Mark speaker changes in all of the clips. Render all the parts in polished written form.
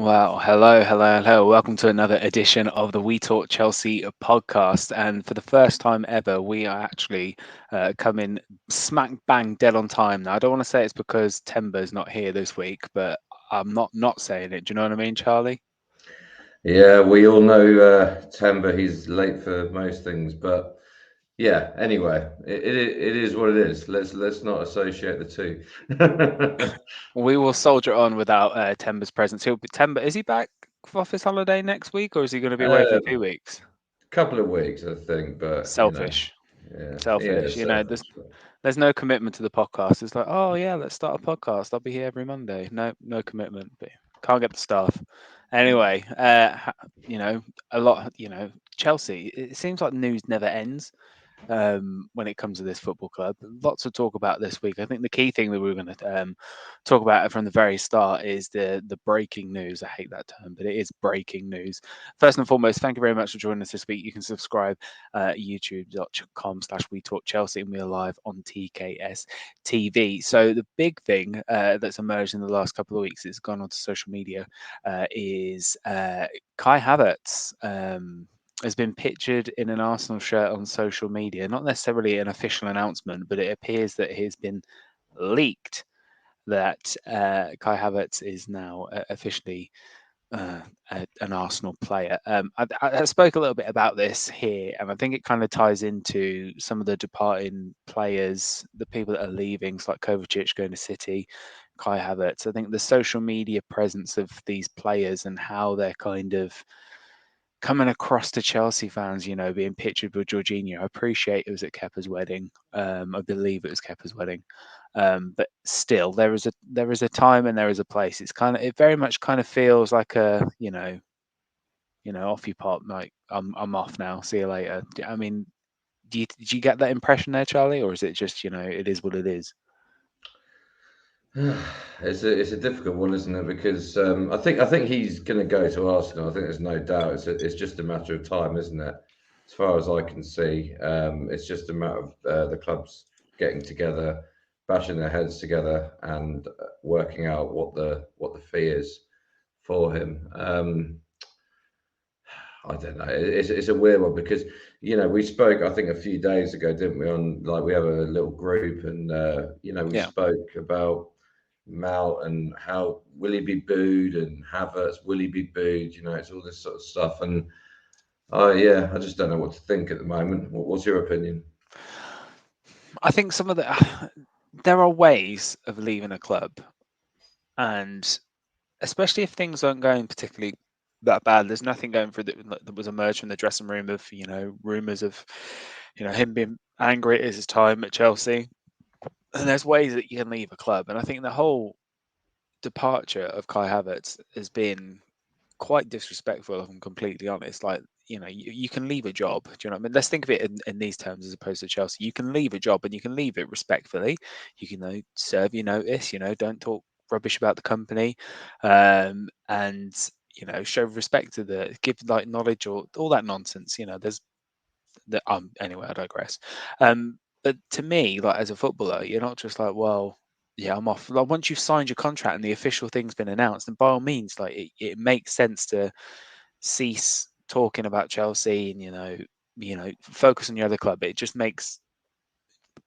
Speaker 1: Well, hello. Welcome to another edition of the We Talk Chelsea podcast. And for the first time ever, we are actually coming smack bang dead on time. Now, I don't want to say it's because Temba's not here this week, but I'm not saying it. Do you know what I mean, Charlie?
Speaker 2: Yeah, we all know Temba. He's late for most things, but yeah. Anyway, it is what it is. Let's not associate the two.
Speaker 1: We will soldier on without Temba's presence. Temba. Is he back off his holiday next week, or is he going to be away for
Speaker 2: A
Speaker 1: 2 weeks?
Speaker 2: couple of weeks, I think, but
Speaker 1: Selfish.
Speaker 2: yeah, yeah.
Speaker 1: Selfish.
Speaker 2: So
Speaker 1: There's no commitment to the podcast. It's like, oh yeah, let's start a podcast. I'll be here every Monday. No commitment. But can't get the staff. Anyway, a lot. Chelsea. It seems like news never ends when it comes to this football club. Lots to talk about this week. I think the key thing that we're going to talk about from the very start is the breaking news. I hate that term, but it is breaking news. First and foremost, thank you very much for joining us this week. You can subscribe youtube.com/We Talk Chelsea, and we are live on TKS TV. So the big thing that's emerged in the last couple of weeks, it's gone onto social media, is Kai Havertz. Has been pictured in an Arsenal shirt on social media. Not necessarily an official announcement, but it appears that it has been leaked that Kai Havertz is now officially an Arsenal player. I spoke a little bit about this here, and I think it kind of ties into some of the departing players, the people that are leaving, like Kovacic going to City, Kai Havertz. I think the social media presence of these players and how they're kind of coming across to Chelsea fans, being pictured with Jorginho. I appreciate it was at Kepa's wedding. I believe it was Kepa's wedding. But still, there is a time and there is a place. It very much kind of feels like off you pop. Like I'm off now. See you later. I mean, did you get that impression there, Charlie, or is it just it is what it is?
Speaker 2: it's a difficult one, isn't it? Because I think he's going to go to Arsenal. I think there's no doubt. It's just a matter of time, isn't it? As far as I can see, it's just a matter of the clubs getting together, bashing their heads together, and working out what the fee is for him. I don't know. It's a weird one because we spoke I think a few days ago, didn't we? On like we have a little group, and we
Speaker 1: Yeah.
Speaker 2: spoke about Mount and how will he be booed, and Havertz will he be booed? It's all this sort of stuff, and oh yeah, I just don't know what to think at the moment. What's your opinion?
Speaker 1: I think some of the there are ways of leaving a club, and especially if things aren't going particularly that bad. There's nothing going through that was emerged from the dressing room of rumors of him being angry at his time at Chelsea. And there's ways that you can leave a club, and I think the whole departure of Kai Havertz has been quite disrespectful. If I'm completely honest, like you can leave a job. Do you know what I mean? Let's think of it in these terms as opposed to Chelsea. You can leave a job and you can leave it respectfully. You can serve your notice. Don't talk rubbish about the company, and show respect to give like knowledge or all that nonsense. There's the anyway. I digress. But to me, like as a footballer, you're not just like, well, yeah, I'm off. Like once you've signed your contract and the official thing's been announced, and by all means, like it makes sense to cease talking about Chelsea and focus on your other club. It just makes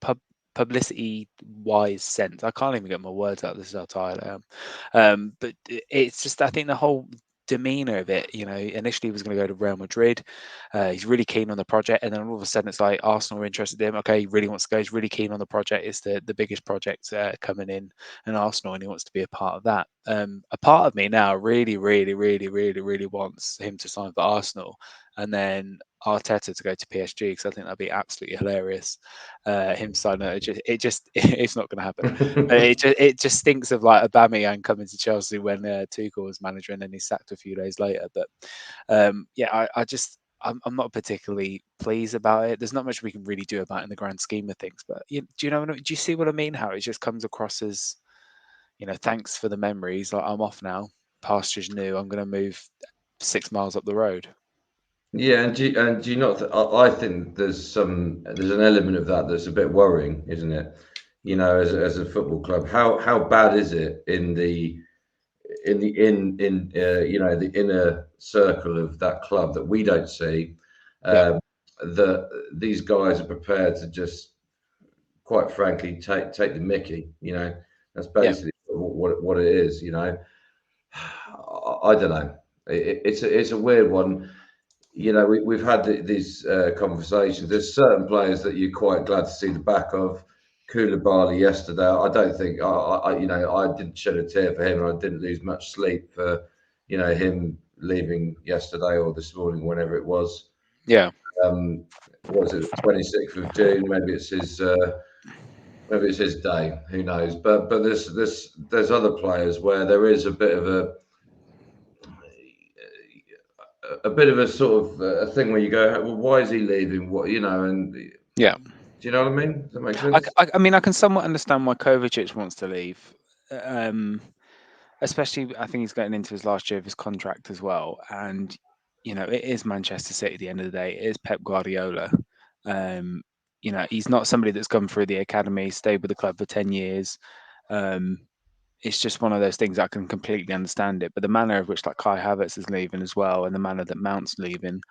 Speaker 1: pub publicity wise sense. I can't even get my words out. This is how tired I am. But it's just I think the whole demeanor of it. Initially he was going to go to Real Madrid. He's really keen on the project, and then all of a sudden it's like Arsenal are interested in him. Okay, he really wants to go. He's really keen on the project. It's the biggest project coming in Arsenal, and he wants to be a part of that. A part of me now really, really, really, really, really wants him to sign for Arsenal, and then Arteta to go to PSG because I think that'd be absolutely hilarious. Him signing it just it's not going to happen. It just stinks of like Aubameyang coming to Chelsea when Tuchel was manager and then he's sacked a few days later. But yeah, I'm not particularly pleased about it. There's not much we can really do about it in the grand scheme of things. But do you know? Do you see what I mean? How it just comes across as thanks for the memories. Like I'm off now. Pasture's new. I'm going to move 6 miles up the road.
Speaker 2: Yeah, and do you not? I think there's an element of that that's a bit worrying, isn't it? As a football club, how bad is it the inner circle of that club that we don't see,
Speaker 1: Yeah,
Speaker 2: that these guys are prepared to just, quite frankly, take the Mickey. That's
Speaker 1: yeah,
Speaker 2: basically what it is. I don't know. It's a weird one. We've had these conversations. There's certain players that you're quite glad to see the back of. Koulibaly yesterday, I don't think I didn't shed a tear for him, and I didn't lose much sleep for him leaving yesterday or this morning, whenever it was.
Speaker 1: yeah.
Speaker 2: Um, what was it, 26th of June? Maybe it's his day. Who knows? But there's other players where there is a bit of a sort of a thing where you go, well, why is he leaving? And do
Speaker 1: Yeah.
Speaker 2: you know what I mean? Does that make
Speaker 1: I,
Speaker 2: sense?
Speaker 1: I mean, I can somewhat understand why Kovacic wants to leave. Um, Especially, I think he's getting into his last year of his contract as well. And, it is Manchester City at the end of the day. It is Pep Guardiola. Um, he's not somebody that's come through the academy, stayed with the club for 10 years. Um, it's just one of those things I can completely understand it. But the manner of which like Kai Havertz is leaving as well, and the manner that Mount's leaving,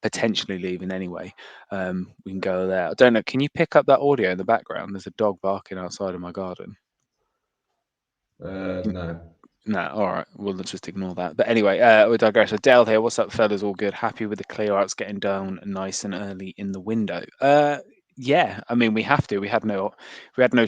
Speaker 1: potentially leaving anyway, we can go there. I don't know. Can you pick up that audio in the background? There's a dog barking outside of my garden.
Speaker 2: No.
Speaker 1: No, all right. We'll just ignore that. But anyway, we digress. So Dale here. What's up, fellas? All good? Happy with the clear outs getting down nice and early in the window. Yeah. I mean, we have to. We had no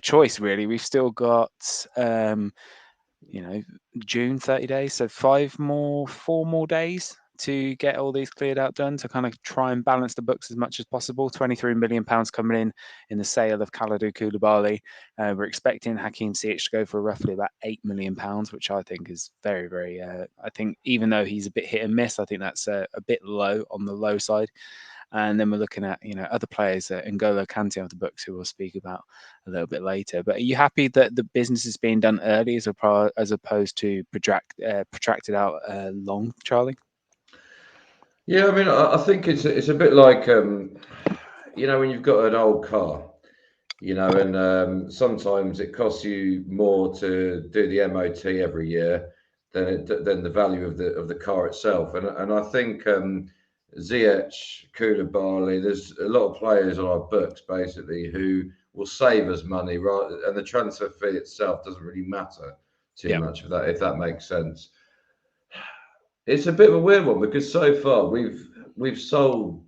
Speaker 1: choice really. We've still got you know, June 30 days, so 4 more days to get all these cleared out done to kind of try and balance the books as much as possible. £23 million coming in the sale of Kalidou Koulibaly. We're expecting Hakim Ziyech to go for roughly about £8 million, which I think is very, very. I think even though he's a bit hit and miss, I think that's a bit low on the low side. And then we're looking at other players, Ngolo Kante on the books, who we'll speak about a little bit later. But are you happy that the business is being done early as opposed to protracted out long, Charlie?
Speaker 2: Yeah, I mean, I think it's a bit like when you've got an old car, and sometimes it costs you more to do the MOT every year than the value of the car itself. And I think Ziyech, Koulibaly, there's a lot of players on our books basically who will save us money, right? And the transfer fee itself doesn't really matter too
Speaker 1: Yeah.
Speaker 2: much, if that makes sense. It's a bit of a weird one because so far we've sold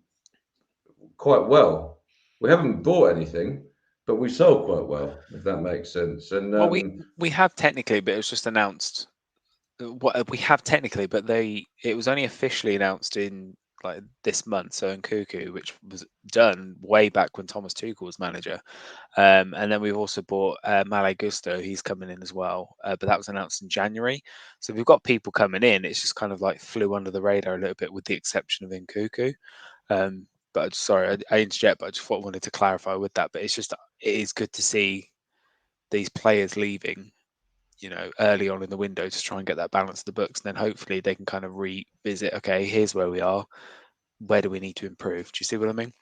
Speaker 2: quite well. We haven't bought anything, but we sold quite well, if that makes sense. And
Speaker 1: Well, we have technically, but it was just announced. What we have technically, but it was only officially announced in like this month. So in Cuckoo, which was done way back when Thomas Tuchel was manager. And then we've also bought Malay Gusto. He's coming in as well, but that was announced in January. So we've got people coming in. It's just kind of like flew under the radar a little bit, with the exception of Nkuku. But sorry, I interject, but I just wanted to clarify with that. But it's just it is good to see these players leaving, early on in the window to try and get that balance of the books. And then hopefully they can kind of revisit. Okay, here's where we are. Where do we need to improve? Do you see what I mean?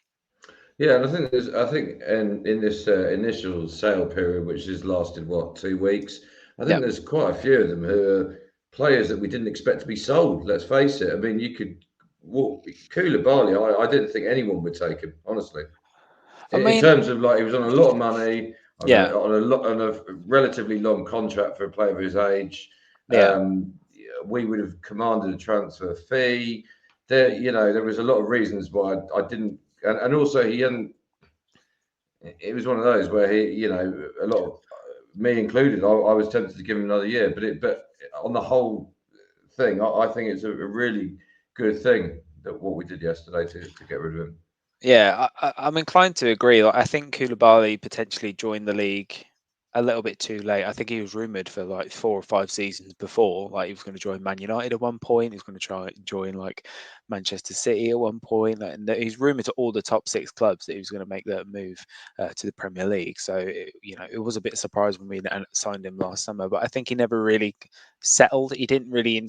Speaker 2: yeah, and I think in this initial sale period, which has lasted what, 2 weeks, I
Speaker 1: Yeah,
Speaker 2: think there's quite a few of them who are players that we didn't expect to be sold. Let's face it. I mean, you could. Well, Koulibaly, I didn't think anyone would take him, honestly.
Speaker 1: I
Speaker 2: In
Speaker 1: mean,
Speaker 2: terms of, like, he was on a lot of money
Speaker 1: yeah,
Speaker 2: on a relatively long contract for a player of his age.
Speaker 1: yeah,
Speaker 2: We would have commanded a transfer fee. There was a lot of reasons why I didn't, and also he hadn't. It was one of those where a lot of me included. I was tempted to give him another year, but on the whole thing, I think it's a really good thing that what we did yesterday to get rid of him.
Speaker 1: yeah. I'm inclined to agree. Like, I think Koulibaly potentially joined the league a little bit too late. I think he was rumored for like 4 or 5 seasons before. Like he was going to join Man United at one point. He was going to try and join like Manchester City at one point. Like, and he's rumored to all the top six clubs that he was going to make that move to the Premier League. So it was a bit surprised when we signed him last summer. But I think he never really settled. He didn't really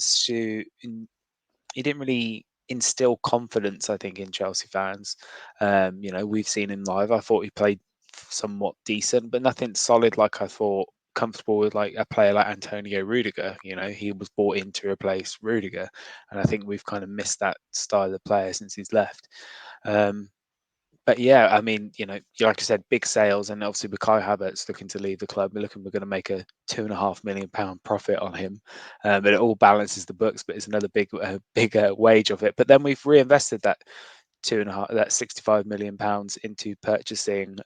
Speaker 1: he didn't really instill confidence, I think, in Chelsea fans. We've seen him live. I thought he played somewhat decent, but nothing solid like I thought comfortable with like a player like Antonio Rudiger. He was brought in to replace Rudiger, and I think we've kind of missed that style of player since he's left. Um, but yeah, I mean, like I said, big sales, and obviously with Kai Havertz looking to leave the club, we're going to make a £2.5 million profit on him. But it all balances the books, but it's another big wage of it. But then we've reinvested that £65 million into purchasing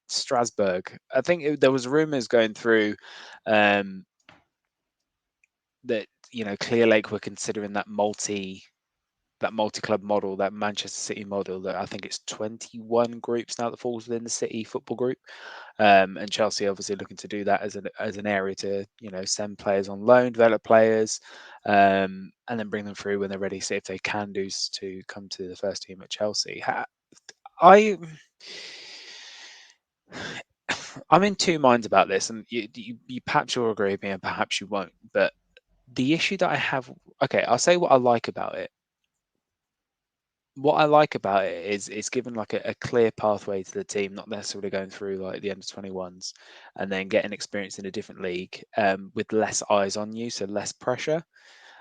Speaker 1: Strasbourg. I think there was rumours going through um, that Clear Lake were considering that multi-club model, that Manchester City model, that I think it's 21 groups now that falls within the City football group. And Chelsea obviously looking to do that as an area to send players on loan, develop players, and then bring them through when they're ready. See if they can do to come to the first team at Chelsea. I I'm in two minds about this, and you perhaps you'll agree with me, and perhaps you won't. But the issue that I have, okay, I'll say what I like about it. What I like about it is it's given like a clear pathway to the team, not necessarily going through like the under 21s and then getting experience in a different league with less eyes on you, so less pressure.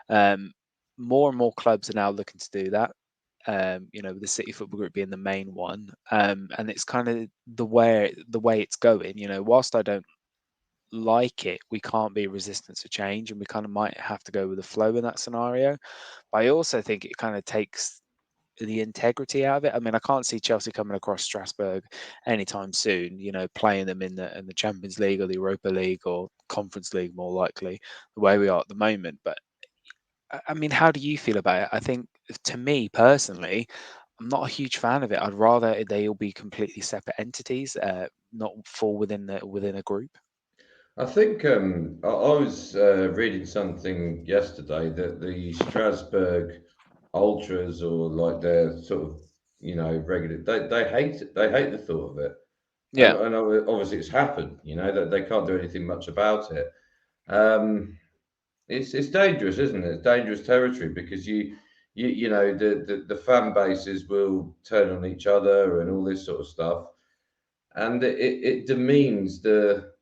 Speaker 1: Um, More and more clubs are now looking to do that. With the City Football Group being the main one, and it's kind of the way it's going. Whilst I don't like it, we can't be resistant to change, and we kind of might have to go with the flow in that scenario. But I also think it kind of takes the integrity out of it. I mean, I can't see Chelsea coming across Strasbourg anytime soon. Playing them in the Champions League or the Europa League or Conference League, more likely, the way we are at the moment. But I mean, how do you feel about it? I think, to me personally, I'm not a huge fan of it. I'd rather they all be completely separate entities, not fall within a group.
Speaker 2: I think I was reading something yesterday that the Strasbourg ultras, or like their sort of regular, they hate it. They hate the thought of it,
Speaker 1: Yeah,
Speaker 2: and obviously it's happened. That they can't do anything much about it. Um, it's dangerous, isn't it? It's dangerous territory because the fan bases will turn on each other and all this sort of stuff, and it demeans the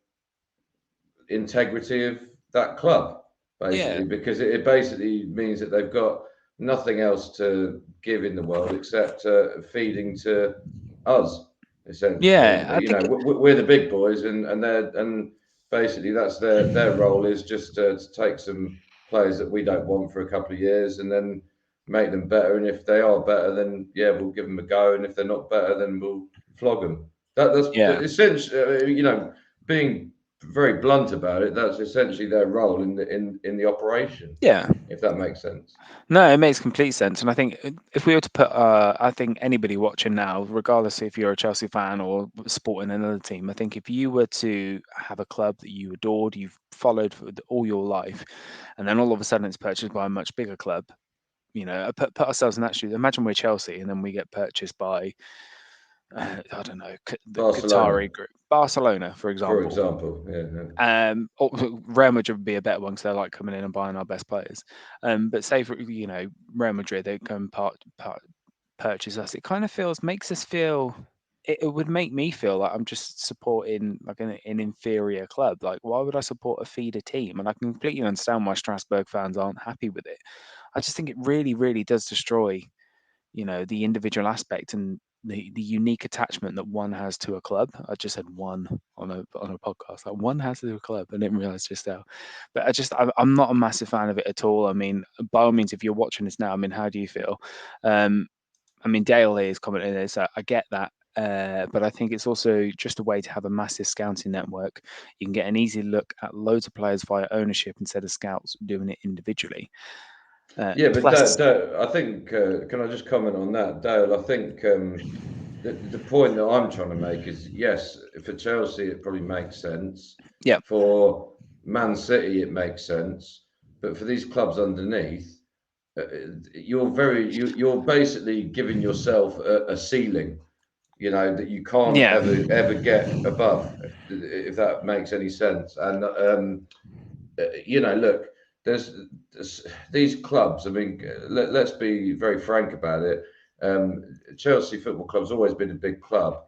Speaker 2: integrity of that club,
Speaker 1: yeah,
Speaker 2: basically, because it basically means that they've got nothing else to give in the world except feeding to us, essentially.
Speaker 1: yeah. I think,
Speaker 2: We're the big boys, and basically that's their role is just to take some players that we don't want for a couple of years and then make them better. And if they are better, then yeah, we'll give them a go. And if they're not better, then we'll flog them. That's
Speaker 1: yeah,
Speaker 2: essentially, being very blunt about it, that's essentially their role in the operation,
Speaker 1: yeah.
Speaker 2: if that makes sense.
Speaker 1: No, it makes complete sense. And I think if we were to put, I think anybody watching now, regardless if you're a Chelsea fan or supporting another team, I think if you were to have a club that you adored, you've followed for all your life, and then all of a sudden it's purchased by a much bigger club, put ourselves in that shoes. Imagine we're Chelsea and then we get purchased by, I don't know, the
Speaker 2: Barcelona,
Speaker 1: Qatari group, Barcelona, for
Speaker 2: for
Speaker 1: example.
Speaker 2: example, yeah, yeah.
Speaker 1: Or Real Madrid would be a better one because they're like coming in and buying our best players. But say for Real Madrid, they come purchase us. It kind of makes us feel. It would make me feel like I'm just supporting like an inferior club. Like, why would I support a feeder team? And I can completely understand why Strasbourg fans aren't happy with it. I just think it really, really does destroy the individual aspect and the unique attachment that one has to a club. I just said one on a podcast, like one has to a club. I didn't realize just now, but I'm not a massive fan of it at all. I mean, by all means, if you're watching this now, I mean, how do you feel? um I mean, Dale here is commenting this. I get that. But I think it's also just a way to have a massive scouting network. You can get an easy look at loads of players via ownership instead of scouts doing it individually.
Speaker 2: Yeah, but
Speaker 1: Plus,
Speaker 2: Dale, I think, can I just comment on that, Dale? I think the point that I'm trying to make is yes, for Chelsea it probably makes sense.
Speaker 1: yeah,
Speaker 2: For Man City it makes sense, but for these clubs underneath, uh, you're basically giving yourself a ceiling, that you can't
Speaker 1: yeah,
Speaker 2: ever get above, if that makes any sense. And look, there's these clubs. I mean, let's be very frank about it. Chelsea Football Club's always been a big club,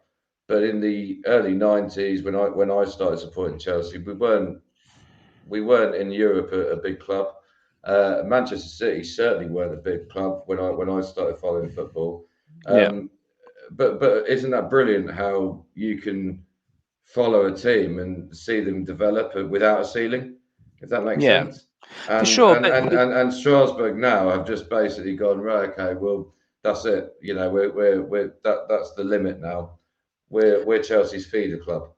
Speaker 2: But in the early 90s, when I started supporting Chelsea, we weren't in Europe a big club. Manchester City certainly weren't a big club when I started following football.
Speaker 1: Yeah,
Speaker 2: Um, but isn't that brilliant how you can follow a team and see them develop without a ceiling, if that makes
Speaker 1: yeah,
Speaker 2: sense?
Speaker 1: for
Speaker 2: And
Speaker 1: sure.
Speaker 2: and and and, and Strasbourg now have just basically gone right. Okay, well that's it. That's the limit now. We're Chelsea's feeder club.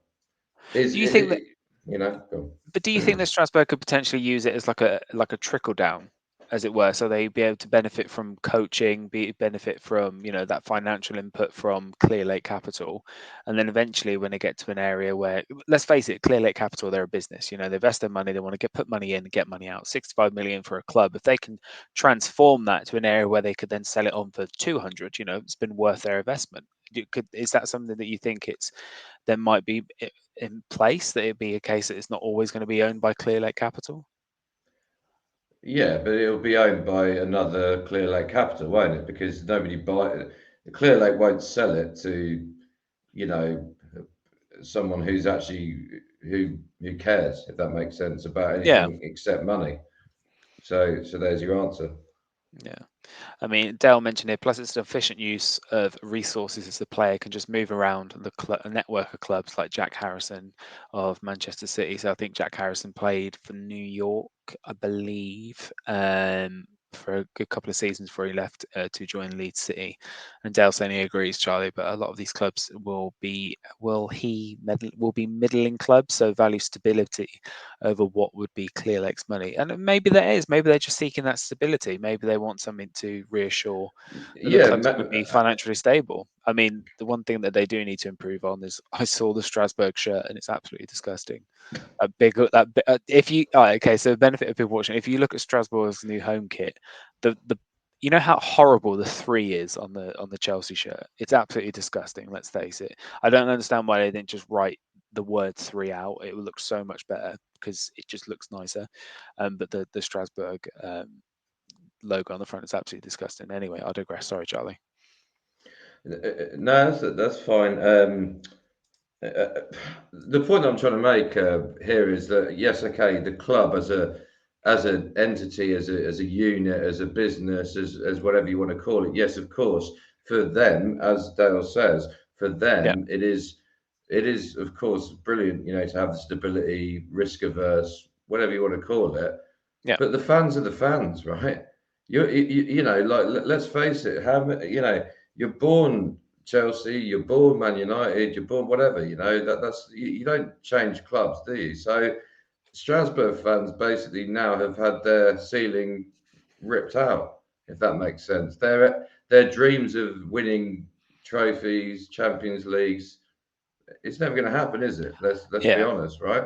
Speaker 2: Is
Speaker 1: Do you think that?
Speaker 2: go
Speaker 1: But do you think that Strasbourg could potentially use it as like a trickle down, as it were, so they be able to benefit from coaching, benefit from that financial input from Clear Lake Capital, and then eventually when they get to an area where, let's face it, Clear Lake Capital, they're a business. They invest their money, they want to put money in and get money out. 65 million for a club. If they can transform that to an area where they could then sell it on for 200, it's been worth their investment. Is that something that you think there might be in place, that it'd be a case that it's not always going to be owned by Clear Lake Capital?
Speaker 2: Yeah, but it'll be owned by another Clear Lake Capital, won't it? Because nobody buy it. Clear Lake won't sell it to, you know, someone who's actually who cares, if that makes sense, about
Speaker 1: Yeah,
Speaker 2: anything except money. So there's your answer.
Speaker 1: yeah. I mean, Dale mentioned here, plus it's an efficient use of resources as the player can just move around a network of clubs like Jack Harrison of Manchester City. So I think Jack Harrison played for New York, I believe, for a good couple of seasons before he left to join Leeds City. And Dale saying he agrees, Charlie, but a lot of these clubs will be middling clubs, so value stability over what would be Clear Lake's money. And maybe that is. Maybe they're just seeking that stability. Maybe they want something to reassure that the
Speaker 2: Yeah,
Speaker 1: club's going to be financially stable. I mean, the one thing that they do need to improve on is, I saw the Strasbourg shirt and it's absolutely disgusting. A big if you okay, so the benefit of people watching, if you look at Strasbourg's new home kit, the you know how horrible the three is on the Chelsea shirt. It's absolutely disgusting. Let's face it. I don't understand why they didn't just write the word three out. It would look so much better because it just looks nicer. But the Strasbourg logo on the front is absolutely disgusting. Anyway, I digress. Sorry, Charlie.
Speaker 2: no, that's fine. Uh, the point I'm trying to make here is that yes, okay, the club as an entity, as a unit, as a business, as whatever you want to call it. Yes, of course, for them, as Dale says, for
Speaker 1: Yeah,
Speaker 2: them, it is of course brilliant, to have the stability, risk averse, whatever you want to call it.
Speaker 1: yeah,
Speaker 2: But the fans are the fans, right? Like let's face it. You're born Chelsea, you're born Man United, you're born whatever. You don't change clubs, do you? So Strasbourg fans basically now have had their ceiling ripped out, if that makes sense. Their dreams of winning trophies, Champions Leagues, it's never going to happen, is it? Let's be
Speaker 1: yeah,
Speaker 2: honest, right?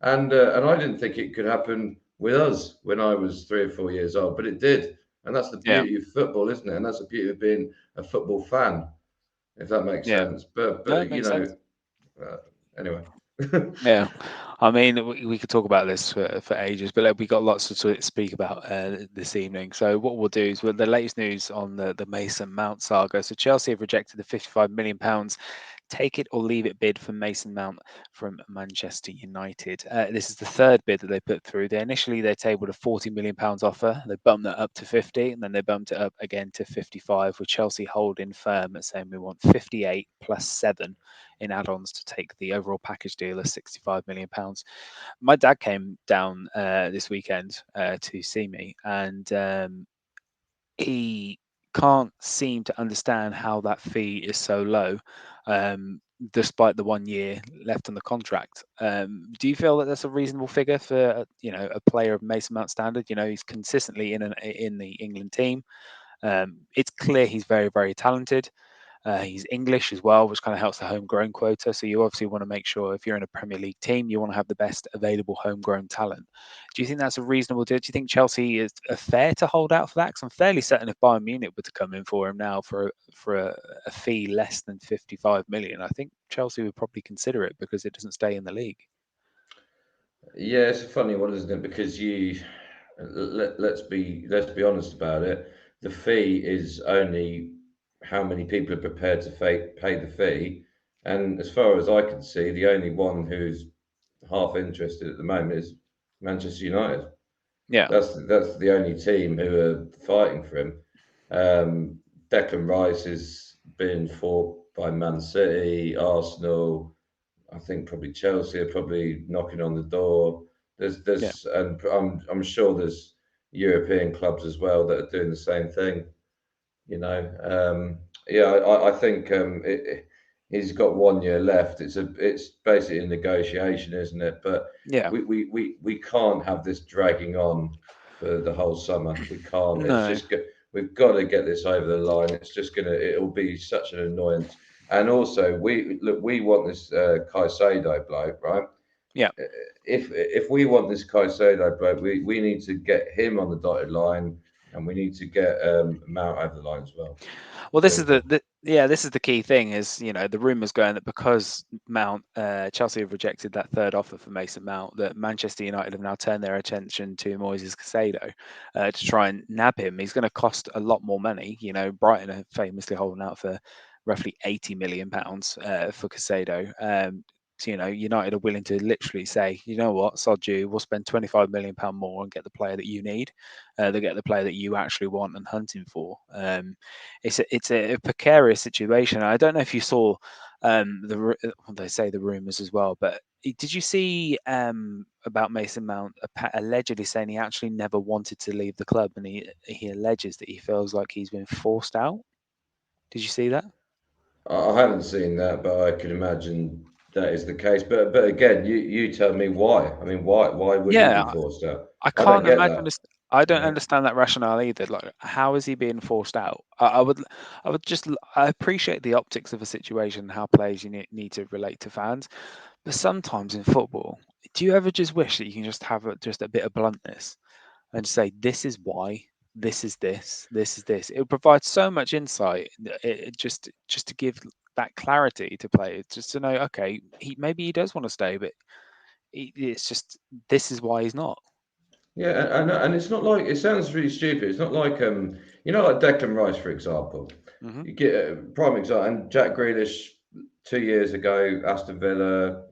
Speaker 2: And I didn't think it could happen with us when I was 3 or 4 years old, but it did, and that's the
Speaker 1: yeah,
Speaker 2: beauty of football, isn't it? And that's the beauty of being a football fan, if that makes
Speaker 1: yeah.
Speaker 2: sense. But
Speaker 1: No,
Speaker 2: but
Speaker 1: it makes sense.
Speaker 2: uh, anyway.
Speaker 1: Yeah, I mean, we could talk about this for ages, but we got lots to speak about this evening. So what we'll do is, the latest news on the Mason Mount saga. So Chelsea have rejected the £55 million take it or leave it bid for Mason Mount from Manchester United. This is the third bid that they put through. They tabled a £40 million offer. They bumped that up to 50, and then they bumped it up again to 55. With Chelsea holding firm at saying we want 58 plus 7 in add-ons to take the overall package deal of £65 million. My dad came down this weekend to see me, and he can't seem to understand how that fee is so low, um, despite the 1 year left on the contract. Do you feel that that's a reasonable figure for a player of Mason Mount standard? He's consistently in the England team. It's clear he's very, very talented. He's English as well, which kind of helps the homegrown quota. So you obviously want to make sure, if you're in a Premier League team, you want to have the best available homegrown talent. Do you think that's a reasonable deal? Do you think Chelsea is fair to hold out for that? Because I'm fairly certain if Bayern Munich were to come in for him now for a fee less than 55 million, I think Chelsea would probably consider it because it doesn't stay in the league.
Speaker 2: Yeah, it's a funny one, isn't it? Because let's be honest about it. The fee is only how many people are prepared to pay the fee, And as far as I can see, the only one who's half interested at the moment is Manchester United.
Speaker 1: Yeah,
Speaker 2: That's the only team who are fighting for him. Um, Declan Rice is being fought by Man City, Arsenal. I think probably Chelsea are probably knocking on the door.
Speaker 1: yeah,
Speaker 2: And I'm sure there's European clubs as well that are doing the same thing. You know, yeah, I think he's got 1 year left. It's basically a negotiation, isn't it? But
Speaker 1: yeah.
Speaker 2: we can't have this dragging on for the whole summer. We can't.
Speaker 1: No,
Speaker 2: We've got to get this over the line. It'll be such an annoyance. And also, we want this Caicedo bloke, right?
Speaker 1: yeah.
Speaker 2: If we want this Caicedo bloke, we need to get him on the dotted line, and we need to get Mount over the line as well.
Speaker 1: Well, this is
Speaker 2: Simple.
Speaker 1: this is the key thing. Is the rumors going that because Mount Chelsea have rejected that third offer for Mason Mount, that Manchester United have now turned their attention to Moises Caicedo to try and nab him. He's going to cost a lot more money. Brighton are famously holding out for roughly £80 million for Caicedo. So, United are willing to literally say, you know what, sod you, we'll spend £25 million more and get the player that you need. They'll get the player that you actually want and hunting for. It's a precarious situation. I don't know if you saw they say the rumors as well, but did you see about Mason Mount allegedly saying he actually never wanted to leave the club, and he alleges that he feels like he's been forced out? Did you see that?
Speaker 2: I haven't seen that, but I can imagine that is the case. But again, you tell me why. I mean, why would he be
Speaker 1: Yeah,
Speaker 2: forced out?
Speaker 1: I
Speaker 2: I don't
Speaker 1: can't
Speaker 2: get
Speaker 1: imagine
Speaker 2: that.
Speaker 1: this. I
Speaker 2: You
Speaker 1: don't
Speaker 2: know.
Speaker 1: understand that rationale either. Like, how is he being forced out? I appreciate the optics of a situation, how players need to relate to fans, but sometimes in football, do you ever just wish that you can just have just a bit of bluntness and say, this is why, this is this? It would provide so much insight. Just to give that clarity to players, just to know, okay, maybe he does want to stay, but it's just this is why he's not.
Speaker 2: Yeah, and it's not like it sounds really stupid. It's not like like Declan Rice, for example.
Speaker 1: Hmm.
Speaker 2: You get a prime example, and Jack Grealish 2 years ago, Aston Villa.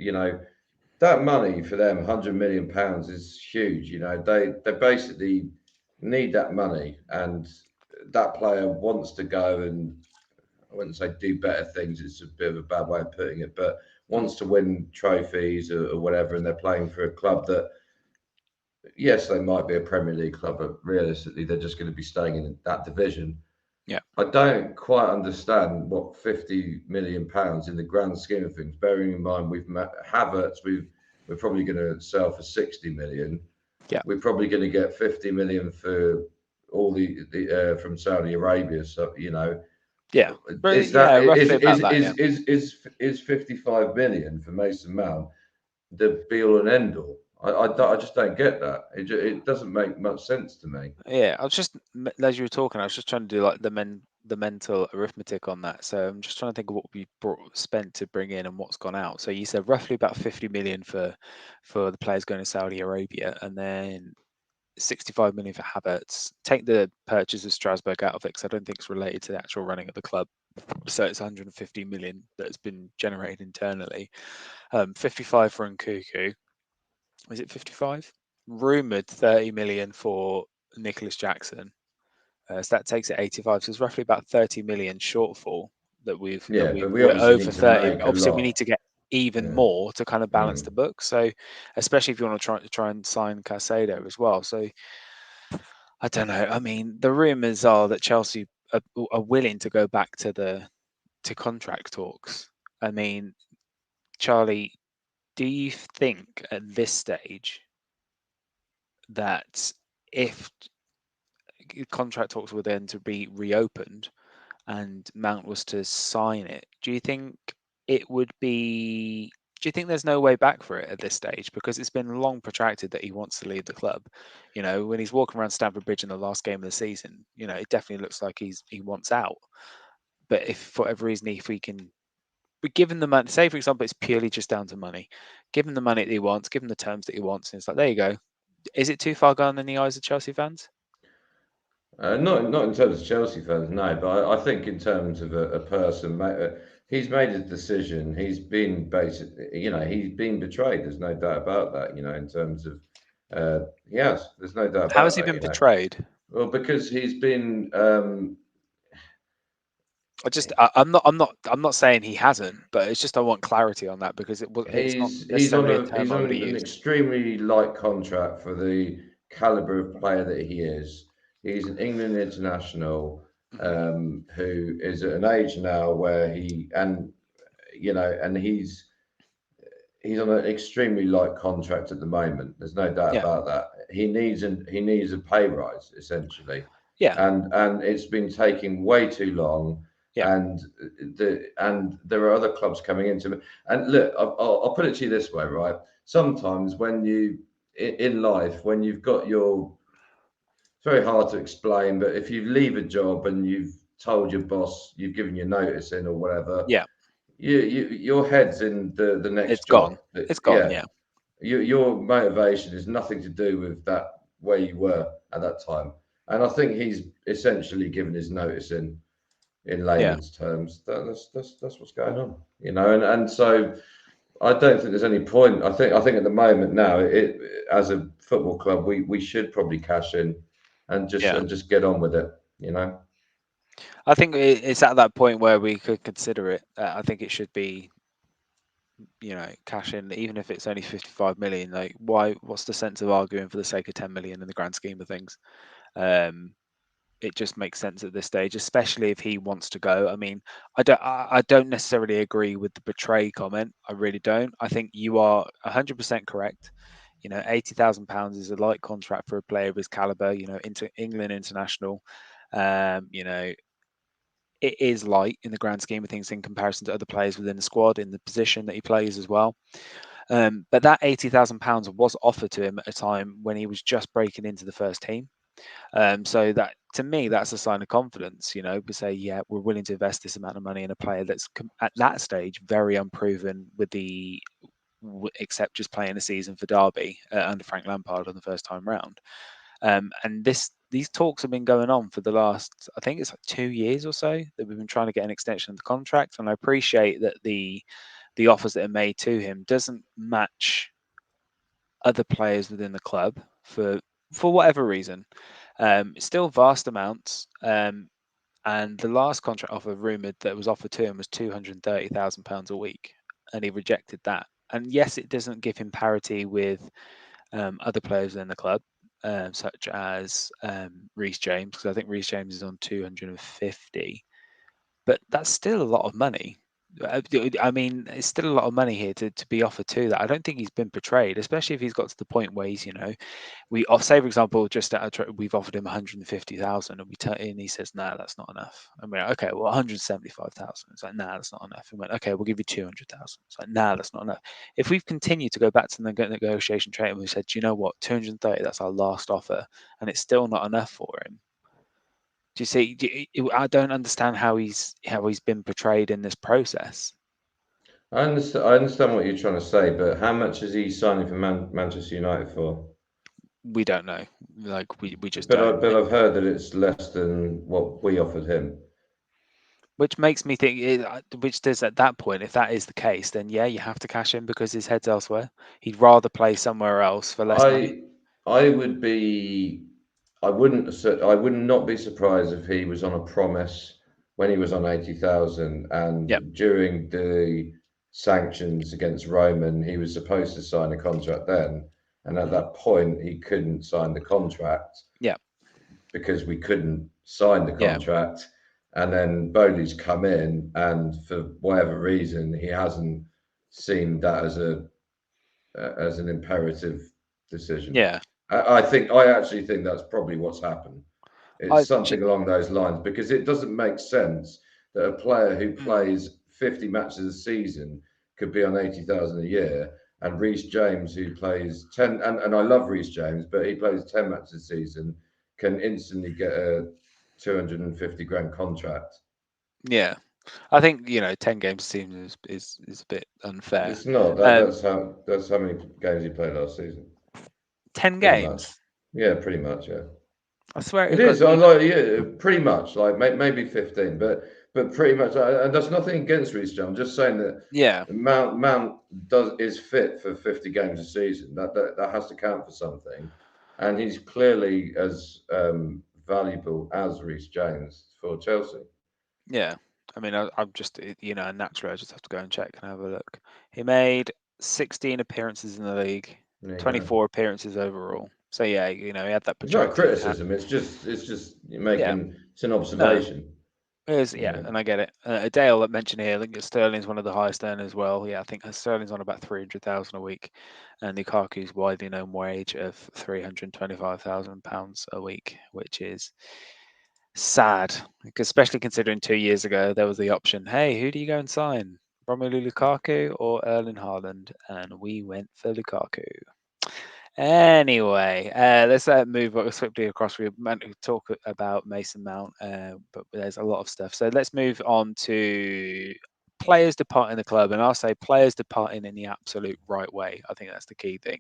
Speaker 2: That money for them, £100 million, is huge. They basically need that money, and that player wants to go and I wouldn't say do better things. It's a bit of a bad way of putting it, but
Speaker 1: Mm.
Speaker 2: wants to win trophies or whatever, and they're playing for a club that, yes, they might be a Premier League club, but realistically, they're just going to be staying in that division.
Speaker 1: Yeah,
Speaker 2: I don't quite understand what £50 million in the grand scheme of things. Bearing in mind we've met Havertz, we're probably going to sell for 60 million.
Speaker 1: yeah,
Speaker 2: We're probably going to get 50 million for all the from Saudi Arabia. So
Speaker 1: yeah. But
Speaker 2: is
Speaker 1: yeah,
Speaker 2: that
Speaker 1: roughly about that. Yeah,
Speaker 2: is 55 million for Mason Mount the be all and end all? I just don't get that. It doesn't make much sense to me.
Speaker 1: yeah. I was just as you were talking, I was just trying to do like the mental arithmetic on that. So I'm just trying to think of what we spent to bring in and what's gone out. So you said roughly about 50 million for the players going to Saudi Arabia, and then 65 million for Havertz. Take the purchase of Strasbourg out of it, because I don't think it's related to the actual running of the club. So it's 150 million that's been generated internally. 55 for Nkuku. Is it 55? Rumored 30 million for Nicolas Jackson. So that takes it 85. So it's roughly about 30 million shortfall
Speaker 2: Yeah, but we
Speaker 1: we're
Speaker 2: obviously
Speaker 1: over
Speaker 2: need to
Speaker 1: 30.
Speaker 2: make
Speaker 1: But
Speaker 2: a
Speaker 1: obviously, we need
Speaker 2: lot.
Speaker 1: to get even
Speaker 2: Yeah.
Speaker 1: more to kind of balance the
Speaker 2: Mm.
Speaker 1: book. So especially if you want to try and sign Caciedo as well. So I don't know. I mean, the rumors are that Chelsea are willing to go back to contract talks. I mean, Charlie, do you think at this stage that if contract talks were then to be reopened and Mount was to sign it, do you think it would be? Do you think there's no way back for it at this stage, because it's been long protracted that he wants to leave the club? When he's walking around Stamford Bridge in the last game of the season, it definitely looks like he wants out. But if for whatever reason, if we give him the money, say for example, it's purely just down to money, give him the money that he wants, give him the terms that he wants, and it's like, there you go. Is it too far gone in the eyes of Chelsea fans?
Speaker 2: Not in terms of Chelsea fans, no, but I think in terms of a person, he's made his decision. He's been he's been betrayed. There's no doubt about that. In terms of, yes, there's no doubt
Speaker 1: How has
Speaker 2: about
Speaker 1: he
Speaker 2: that.
Speaker 1: been portrayed?
Speaker 2: Well, because he's been,
Speaker 1: I'm not saying he hasn't, but it's just I want clarity on that because it's not
Speaker 2: he's on
Speaker 1: necessarily a term
Speaker 2: he's
Speaker 1: I would have
Speaker 2: on an
Speaker 1: used.
Speaker 2: extremely light contract for the caliber of player that he is. He's an England international,
Speaker 1: Hmm.
Speaker 2: who is at an age now where and he's on an extremely light contract at the moment. There's no doubt
Speaker 1: Yeah,
Speaker 2: about that. He needs a pay rise essentially,
Speaker 1: yeah,
Speaker 2: and it's been taking way too long.
Speaker 1: yeah,
Speaker 2: And there are other clubs coming into it. And look, I'll put it to you this way, right? Sometimes when in life, when you've got it's very hard to explain, but if you leave a job and you've told your boss, you've given your notice in or whatever,
Speaker 1: yeah.
Speaker 2: your head's in the
Speaker 1: It's
Speaker 2: next
Speaker 1: gone.
Speaker 2: job.
Speaker 1: It's gone.
Speaker 2: Yeah,
Speaker 1: Yeah,
Speaker 2: your motivation is nothing to do with that where you were at that time. And I think he's essentially given his notice in
Speaker 1: yeah,
Speaker 2: layman's terms. That's what's going on, and so I don't think there's any point. I think at the moment now, as a football club, we should probably cash in
Speaker 1: yeah.
Speaker 2: and just get on with it. You know.
Speaker 1: I think it's at that point where we could consider it. I think it should be, cash in, even if it's only 55 million. Like, why? What's the sense of arguing for the sake of 10 million in the grand scheme of things? Um, it just makes sense at this stage, especially if he wants to go. I mean, I don't necessarily agree with the betray comment. I really don't. I think you are 100% correct. £80,000 is a light contract for a player of his caliber. Into England international. Um, you know, it is light in the grand scheme of things in comparison to other players within the squad in the position that he plays as well. But that £80,000 was offered to him at a time when he was just breaking into the first team. So that, to me, that's a sign of confidence. We say, yeah, we're willing to invest this amount of money in a player that's at that stage very unproven except just playing a season for Derby under Frank Lampard on the first time round. And these talks have been going on for the last, I think it's like 2 years or so that we've been trying to get an extension of the contract. And I appreciate that the offers that are made to him doesn't match other players within the club for whatever reason. It's still vast amounts. And the last contract offer rumored that was offered to him was £230,000 a week, and he rejected that. And yes, it doesn't give him parity with other players in the club, such as Reece James, because I think Reece James is on 250, but that's still a lot of money. I mean, it's still a lot of money here to be offered to that. I don't think he's been portrayed, especially if he's got to the point where he's, say for example, just we've offered him 150,000, and and he says, "Nah, that's not enough." I mean, okay, well, 175,000. It's like, "Nah, that's not enough." And went, "Okay, we'll give you 200,000." It's like, "Nah, that's not enough." If we've continued to go back to the negotiation table and we said, "Do you know what? 230, that's our last offer," and it's still not enough for him. Do you see? I don't understand how he's been portrayed in this process.
Speaker 2: I understand what you're trying to say, but how much is he signing for Manchester United for?
Speaker 1: We don't know. Like we just
Speaker 2: But
Speaker 1: don't.
Speaker 2: I've heard that it's less than what we offered him.
Speaker 1: Which makes me think, which does at that point, if that is the case, then yeah, you have to cash in because his head's elsewhere. He'd rather play somewhere else for less money.
Speaker 2: I I would be I would not be surprised if he was on a promise when he was on 80,000
Speaker 1: Yep.
Speaker 2: and during the sanctions against Roman, he was supposed to sign a contract then. And at
Speaker 1: Hmm.
Speaker 2: that point, he couldn't sign the contract
Speaker 1: Yeah.
Speaker 2: because we couldn't sign the
Speaker 1: Yeah.
Speaker 2: contract. And then Bowley's come in, and for whatever reason, he hasn't seen that as an imperative decision.
Speaker 1: Yeah.
Speaker 2: I actually think that's probably what's happened. It's
Speaker 1: I.
Speaker 2: something along those lines because it doesn't make sense that a player who
Speaker 1: Mm,
Speaker 2: plays 50 matches a season could be on 80,000 a year, and Reece James, who plays 10, and I love Reece James, but he plays 10 matches a season, can instantly get a 250 grand contract.
Speaker 1: yeah. I think 10 games a season is a bit unfair.
Speaker 2: It's not that
Speaker 1: Um,
Speaker 2: that's how many games he played last season.
Speaker 1: ten
Speaker 2: Pretty much.
Speaker 1: games.
Speaker 2: Yeah, pretty much. Yeah.
Speaker 1: I swear
Speaker 2: It
Speaker 1: it got
Speaker 2: is. I
Speaker 1: you.
Speaker 2: like, yeah, pretty much like maybe 15, but but pretty much, and that's nothing against Reece James. I'm just saying that
Speaker 1: Yeah,
Speaker 2: Mount is fit for 50 games a season. That has to count for something, and he's clearly as valuable as Reece James for Chelsea.
Speaker 1: yeah. I mean, I'm just, naturally, I just have to go and check and have a look. He made 16 appearances in the league,
Speaker 2: There you go.
Speaker 1: 24 appearances overall. So yeah, he had that
Speaker 2: It's not a
Speaker 1: projected.
Speaker 2: criticism. It's just
Speaker 1: Yeah,
Speaker 2: making it's an
Speaker 1: no,
Speaker 2: observation. You
Speaker 1: yeah,
Speaker 2: know.
Speaker 1: and I get it. Dale that mentioned here, I think Sterling's one of the highest earners as well. Yeah, I think Sterling's on about 300,000 a week, and Lukaku's widely known wage of £325,000 a week, which is sad, especially considering 2 years ago there was the option, hey, who do you go and sign? Romelu Lukaku or Erling Haaland? And we went for Lukaku. Anyway, let's move swiftly across. We meant to talk about Mason Mount, but there's a lot of stuff. So let's move on to players departing the club, and I'll say players departing in the absolute right way. I think that's the key thing.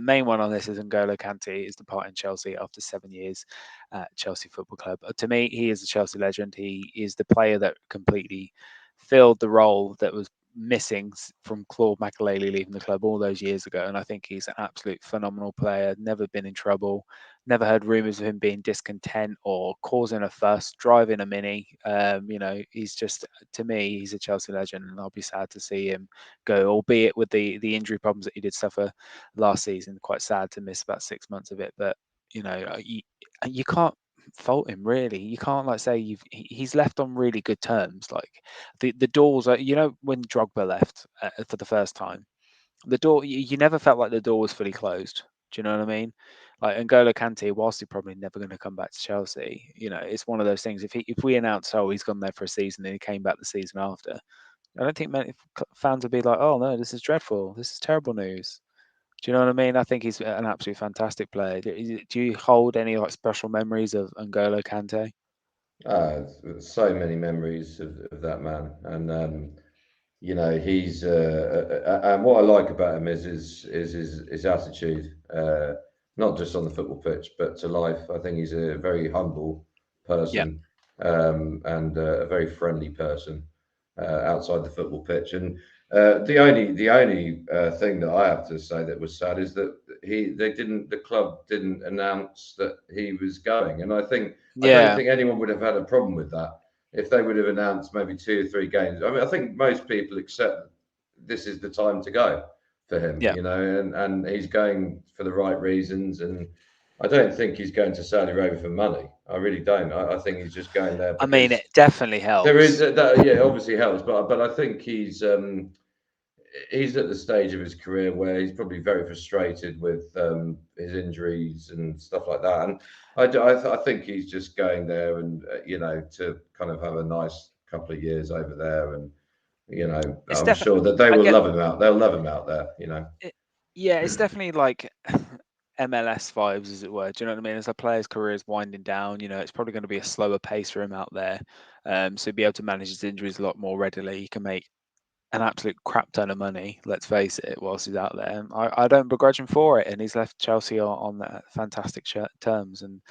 Speaker 1: Main one on this is N'Golo Kante is departing Chelsea after 7 years at Chelsea Football Club. To me, he is a Chelsea legend. He is the player that completely filled the role that was missing from Claude Makelele leaving the club all those years ago. And I think he's an absolute phenomenal player, never been in trouble, never heard rumours of him being discontent or causing a fuss, driving a Mini. He's just, to me, he's a Chelsea legend, and I'll be sad to see him go, albeit with the injury problems that he did suffer last season. Quite sad to miss about 6 months of it. But, you can't fault him really. You can't like say he's left on really good terms. Like the doors are, when Drogba left for the first time, the door you never felt like the door was fully closed. Do you know what I mean? Like N'Golo Kante, whilst he's probably never going to come back to Chelsea, it's one of those things. If we announce, oh, he's gone there for a season and he came back the season after, I don't think many fans would be like, oh no, this is dreadful, this is terrible news. Do you know what I mean? I think he's an absolutely fantastic player. Do you hold any like special memories of N'Golo Kante?
Speaker 2: So many memories of that man, and he's and what I like about him is his attitude, not just on the football pitch but to life. I think he's a very humble
Speaker 1: Yeah,
Speaker 2: person, and a very friendly person outside the football pitch. And the only thing that I have to say that was sad is that the club didn't announce that he was going, and I don't
Speaker 1: yeah,
Speaker 2: think anyone would have had a problem with that if they would have announced maybe 2 or 3 games. I mean, I think most people accept this is the time to go for him,
Speaker 1: yeah.
Speaker 2: and he's going for the right reasons. And I don't think he's going to Saudi Arabia for money. I really don't. I think he's just going there
Speaker 1: I mean,
Speaker 2: because
Speaker 1: it definitely
Speaker 2: there is
Speaker 1: helps.
Speaker 2: that. Yeah, it obviously helps, but I think he's at the stage of his career where he's probably very frustrated with his injuries and stuff like that. And I think he's just going there and to kind of have a nice couple of years over there. And
Speaker 1: It's
Speaker 2: I'm
Speaker 1: definitely.
Speaker 2: sure that they
Speaker 1: I
Speaker 2: will
Speaker 1: get.
Speaker 2: love him out. They'll love him out there.
Speaker 1: It, yeah, it's definitely like MLS vibes, as it were. Do you know what I mean? As a player's career is winding down, it's probably going to be a slower pace for him out there. So be able to manage his injuries a lot more readily. He can make an absolute crap ton of money, let's face it, whilst he's out there. And I don't begrudge him for it. And he's left Chelsea on that fantastic terms. And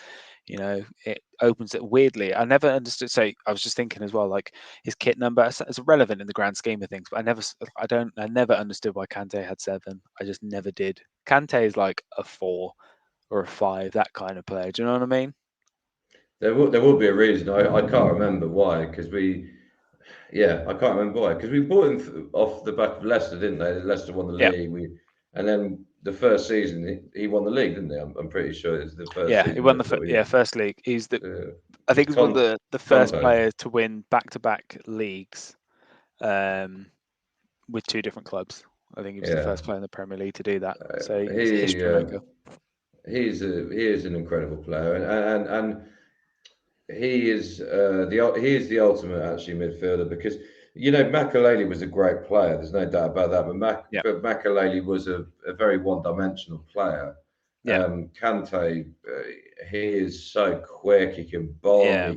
Speaker 1: it opens it weirdly. I never understood. So I was just thinking as well, like his kit number is irrelevant in the grand scheme of things. But I never understood why Kante had 7. I just never did. Kante is like a 4 or a 5, that kind of player. Do you know what I mean?
Speaker 2: There will be a reason. I can't remember why because I can't remember why because we bought him off the back of Leicester, didn't they? Leicester won the
Speaker 1: Yeah,
Speaker 2: league. And then the first season he won the league, didn't he? I'm pretty sure it's the first
Speaker 1: yeah. He
Speaker 2: season
Speaker 1: won
Speaker 2: that we
Speaker 1: first league. He's the I
Speaker 2: was
Speaker 1: think he's one of the first
Speaker 2: Conte.
Speaker 1: players to win back-to-back leagues um, with 2 different clubs. I think he was the
Speaker 2: Yeah,
Speaker 1: first player in the Premier League to do that. So he's a
Speaker 2: he
Speaker 1: history maker.
Speaker 2: he is an incredible player, and he is the ultimate actually midfielder because Makelele was a great player. There's no doubt about that.
Speaker 1: Yeah,
Speaker 2: But Makelele was a very one-dimensional player.
Speaker 1: yeah,
Speaker 2: Kante, he is so quick. He can bomb.
Speaker 1: yeah,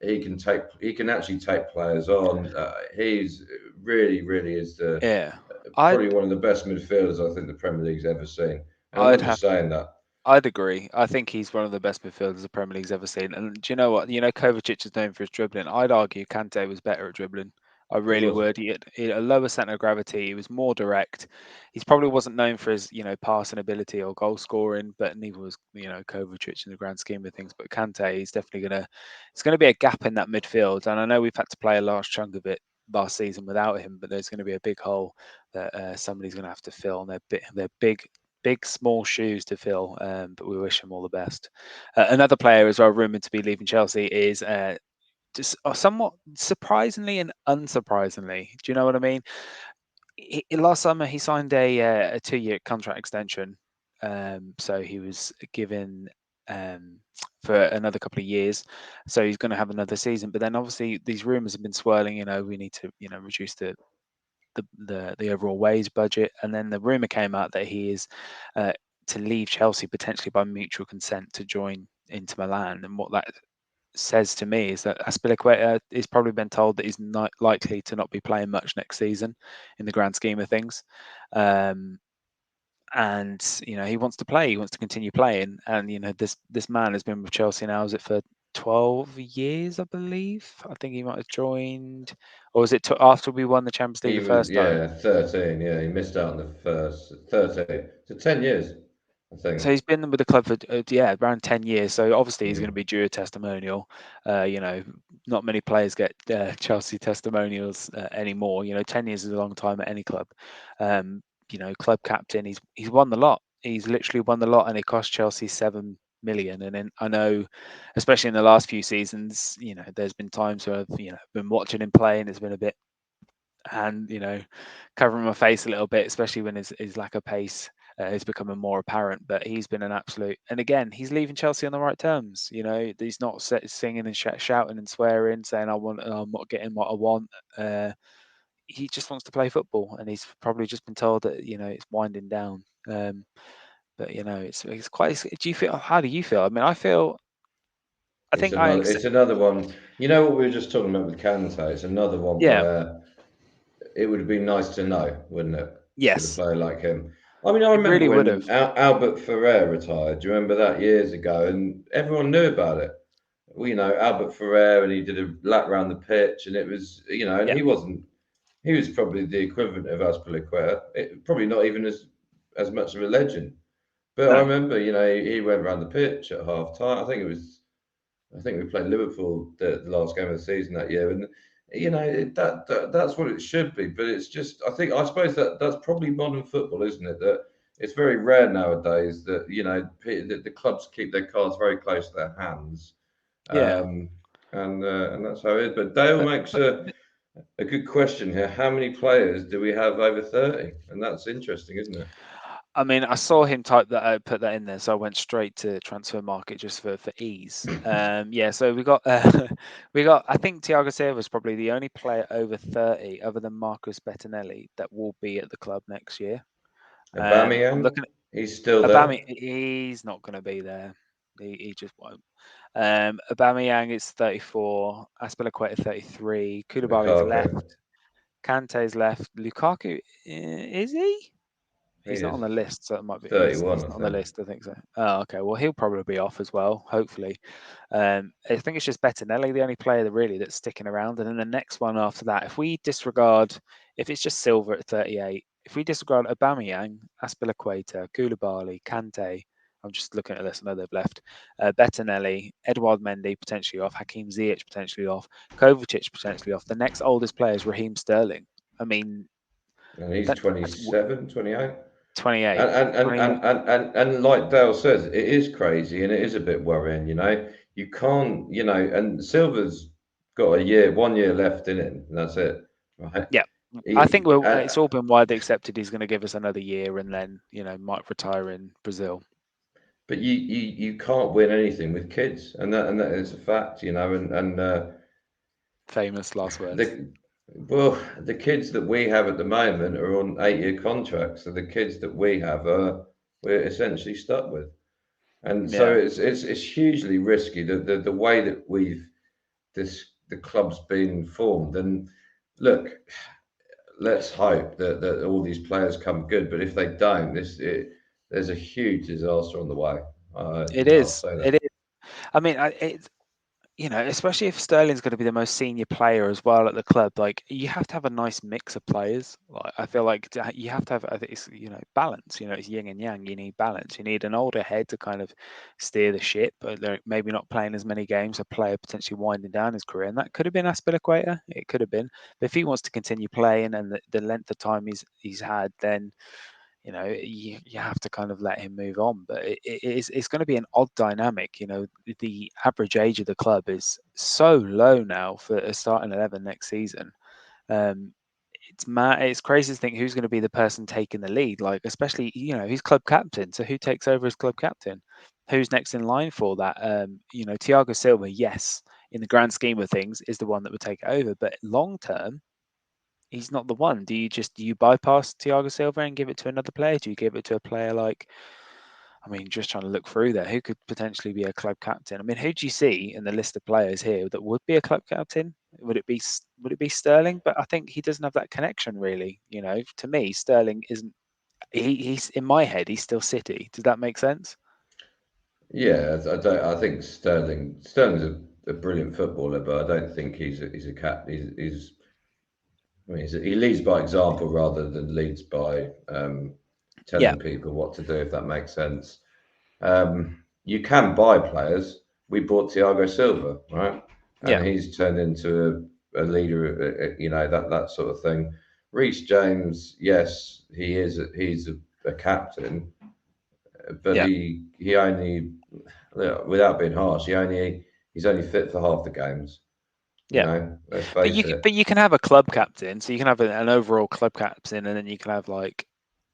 Speaker 2: He can actually take players on. He's really is the
Speaker 1: yeah.
Speaker 2: probably
Speaker 1: I'd
Speaker 2: one of the best midfielders I think the Premier League's ever seen. And I'm
Speaker 1: I'd
Speaker 2: not
Speaker 1: have
Speaker 2: just saying that.
Speaker 1: I'd agree. I think he's one of the best midfielders the Premier League's ever seen. And do you know what? You know, Kovacic is known for his dribbling. I'd argue Kante was better at dribbling. I
Speaker 2: He
Speaker 1: really
Speaker 2: was.
Speaker 1: would. He had a lower centre of gravity. He was more direct. He's probably wasn't known for his, passing ability or goal scoring, but neither was, Kovacic in the grand scheme of things. But Kante, he's definitely it's gonna be a gap in that midfield. And I know we've had to play a large chunk of it last season without him, but there's going to be a big hole that somebody's going to have to fill. And they're big, small shoes to fill. But we wish him all the best. Another player as well, rumored to be leaving Chelsea, is just somewhat surprisingly and unsurprisingly. Do you know what I mean? Last summer, he signed a 2-year contract extension. So he was given um, for another couple of years. So he's going to have another season. But then obviously these rumors have been swirling. We need to reduce the overall wage budget, and then the rumor came out that he is uh, to leave Chelsea potentially by mutual consent to join Inter Milan. And what that says to me is that Aspilicueta is probably been told that he's not likely to not be playing much next season in the grand scheme of things. Um, and he wants to play, he wants to continue playing, and this man has been with Chelsea now, is it for 12 years, I believe. I think he might have joined, or was it after we won the Champions League
Speaker 2: He
Speaker 1: the
Speaker 2: was,
Speaker 1: first time?
Speaker 2: yeah, 13. Yeah, he missed out on the first 13. So 10 years, I think.
Speaker 1: So he's been with the club for around 10 years. So obviously he's going to
Speaker 2: Mm.
Speaker 1: be due a testimonial. Not many players get Chelsea testimonials anymore. 10 years is a long time at any club. Um, club captain. He's won the lot. He's literally won the lot, and it cost Chelsea 7 million. And then I know, especially in the last few seasons, there's been times where I've been watching him play, and it's been a bit, and covering my face a little bit, especially when his lack of pace is becoming more apparent. But he's been an absolute, and again, he's leaving Chelsea on the right terms. He's not singing and shouting and swearing, saying I'm not getting what I want. He just wants to play football, and he's probably just been told that it's winding down. But it's quite. Do you feel? How do you feel? I mean, I feel. I think I
Speaker 2: It's
Speaker 1: accept.
Speaker 2: another one. You know what we were just talking about with Kante? It's another one
Speaker 1: Yeah.
Speaker 2: where it would have been nice to know, wouldn't it, with a
Speaker 1: Yes.
Speaker 2: player like him? I mean, I
Speaker 1: It
Speaker 2: remember
Speaker 1: really would
Speaker 2: when
Speaker 1: have.
Speaker 2: Albert Ferrer retired. Do you remember that years ago? And everyone knew about it. Well, Albert Ferrer, and he did a lap around the pitch, and it was, and
Speaker 1: Yeah.
Speaker 2: he wasn't. He was probably the equivalent of Aspilicueta. Probably not even as much of a legend. But I
Speaker 1: No.
Speaker 2: remember, he went around the pitch at half time. I think we played Liverpool the last game of the season that year, and that's what it should be. But it's just, I suppose that's probably modern football, isn't it? That it's very rare nowadays that that the clubs keep their cards very close to their hands,
Speaker 1: Yeah.
Speaker 2: um, and that's how it is. But Dale
Speaker 1: But
Speaker 2: makes
Speaker 1: but
Speaker 2: a good question here. How many players do we have over 30? And that's interesting, isn't it?
Speaker 1: I mean, I saw him type that out, put that in there, so I went straight to transfer market just for ease. Yeah, so we got we got. I think Thiago Silva is probably the only player over 30, other than Marcus Bettinelli, that will be at the club next year. I'm
Speaker 2: Aubameyang,
Speaker 1: looking
Speaker 2: he's still
Speaker 1: at
Speaker 2: there.
Speaker 1: Aubameyang. He's not going to be there. He just won't. Aubameyang is 34. Aspilicueta 33. Koulibaly's
Speaker 2: Lukaku,
Speaker 1: left. Kante's left. Lukaku, is he?
Speaker 2: he
Speaker 1: He's not on
Speaker 2: is
Speaker 1: the list, so it might be. He's
Speaker 2: 31, I
Speaker 1: not on the
Speaker 2: think.
Speaker 1: list. I think so. Oh, okay. Well, he'll probably be off as well. Hopefully, I think it's just Bettinelli, the only player that really that's sticking around. And then the next one after that, if it's just Silver at 38, if we disregard Aubameyang, Aspilicueta, Koulibaly, Kante, I'm just looking at this. I know they've left. Bettinelli, Edouard Mendy potentially off, Hakim Ziyech potentially off, Kovacic potentially off. The next oldest player is Raheem Sterling. I mean,
Speaker 2: And he's
Speaker 1: that's
Speaker 2: 27, 28.
Speaker 1: 28.
Speaker 2: And and, and,
Speaker 1: 20,
Speaker 2: and, and, and and like Dale says, it is crazy and it is a bit worrying, You can't, and Silver's got 1 year left in him, and that's it. Right.
Speaker 1: yeah. I think
Speaker 2: He,
Speaker 1: it's all been widely accepted he's going to give us another year and then, might retire in Brazil.
Speaker 2: but you can't win anything with kids, and that is a fact, and
Speaker 1: Famous last words.
Speaker 2: the well, the kids that we have at the moment are on 8-year contracts, so the kids that we have are we're essentially stuck with, and so
Speaker 1: Yeah.
Speaker 2: it's hugely risky. The way that the club's been formed, and look, let's hope that all these players come good, but if they don't, there's a huge disaster on the way.
Speaker 1: It
Speaker 2: I'll
Speaker 1: is.
Speaker 2: say that.
Speaker 1: It is. I mean, especially if Sterling's going to be the most senior player as well at the club, like you have to have a nice mix of players. Like I feel like you have to have, I think it's balance. It's yin and yang. You need balance. You need an older head to kind of steer the ship, but they're maybe not playing as many games. A player potentially winding down his career, and that could have been Aspilicueta. It could have been, but if he wants to continue playing and the length of time he's had, then you have to kind of let him move on. But it's going to be an odd dynamic. The average age of the club is so low now for a starting 11 next season. Um, it's mad. It's crazy to think who's going to be the person taking the lead. Like, especially he's club captain, so who takes over as club captain? Who's next in line for that? Thiago Silva, yes, in the grand scheme of things, is the one that would take it over. But long term, he's not the one. Do you bypass Thiago Silva and give it to another player? Do you give it to a player like, I mean, just trying to look through there, who could potentially be a club captain? I mean, who do you see in the list of players here that would be a club captain? Would it be Sterling? But I think he doesn't have that connection really. To me, Sterling isn't. He's in my head. He's still City. Does that make sense?
Speaker 2: Yeah, I don't. I think Sterling's a brilliant footballer, but I don't think he's a cap. I mean, he leads by example rather than leads by
Speaker 1: Yeah,
Speaker 2: telling people what to do. If that makes sense. You can buy players. We bought Thiago Silva, right? And
Speaker 1: yeah,
Speaker 2: he's turned into a leader, that sort of thing. Reece James, yes, he's a captain, but
Speaker 1: yeah.
Speaker 2: he only, without being harsh, he's only fit for half the games.
Speaker 1: Yeah,
Speaker 2: Let's
Speaker 1: but
Speaker 2: face it.
Speaker 1: you can have a club captain, so you can have an overall club captain, and then you can have like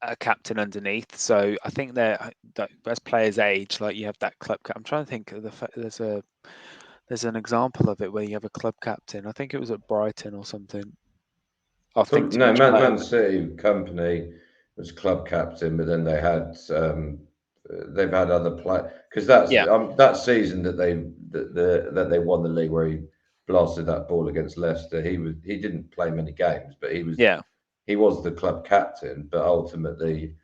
Speaker 1: a captain underneath. So I think that as players age, like you have that club cap. I'm trying to think of there's an example of it where you have a club captain. I think it was at Brighton or something. I'll think to
Speaker 2: No,
Speaker 1: mention
Speaker 2: Man
Speaker 1: later.
Speaker 2: City company was club captain, but then they've had other play because
Speaker 1: Yeah,
Speaker 2: that season that they won the league where he blasted that ball against Leicester. He didn't play many games, but
Speaker 1: yeah,
Speaker 2: he was the club captain. But ultimately,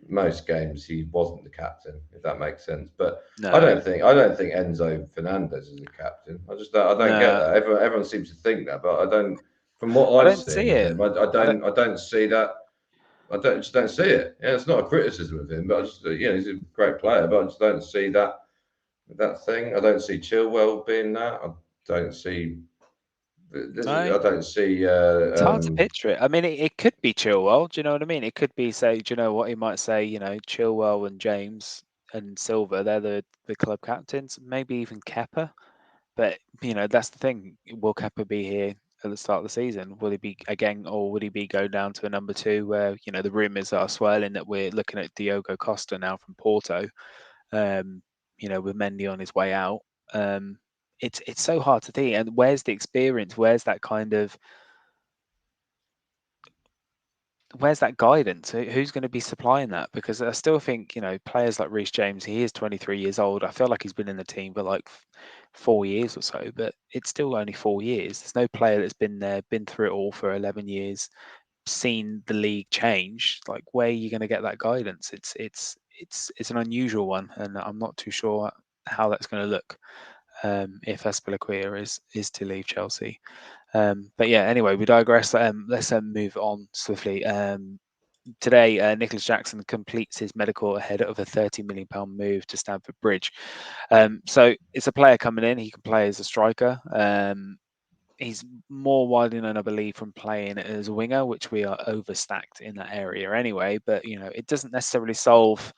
Speaker 2: most games he wasn't the captain, if that makes sense. But
Speaker 1: no,
Speaker 2: I don't think Enzo Fernandez is a captain. I don't get
Speaker 1: no,
Speaker 2: that. Everyone seems to think that, but I don't. From what
Speaker 1: I
Speaker 2: I've
Speaker 1: don't
Speaker 2: seen
Speaker 1: see
Speaker 2: of
Speaker 1: it.
Speaker 2: him,
Speaker 1: I don't.
Speaker 2: I don't see that. Just don't see it. Yeah, it's not a criticism of him, but he's a great player, but I just don't see that thing. I don't see Chilwell being that. Don't see.
Speaker 1: No,
Speaker 2: I don't see.
Speaker 1: it's hard to picture it. I mean, it could be Chilwell. Do you know what I mean? It could be, say, do you know what he might say? Chilwell and James and Silva, they're the club captains. Maybe even Kepa. But that's the thing. Will Kepa be here at the start of the season? Will he be again, or would he be go down to a number two? Where the rumours are swirling that we're looking at Diogo Costa now from Porto. Um, with Mendy on his way out. Um, it's so hard to think. And where's the experience? Where's that guidance? Who's going to be supplying that? Because I still think, players like Reece James, he is 23 years old. I feel like he's been in the team for like 4 years or so, but it's still only 4 years. There's no player that's been there, been through it all for 11 years, seen the league change. Like, where are you going to get that guidance? It's an unusual one, and I'm not too sure how that's going to look if Aspilicueta is to leave Chelsea. But yeah, anyway, we digress. Let's move on swiftly. Today, Nicolas Jackson completes his medical ahead of a £30 million move to Stamford Bridge. So it's a player coming in. He can play as a striker. He's more widely known, I believe, from playing as a winger, which we are overstacked in that area anyway. But it doesn't necessarily solve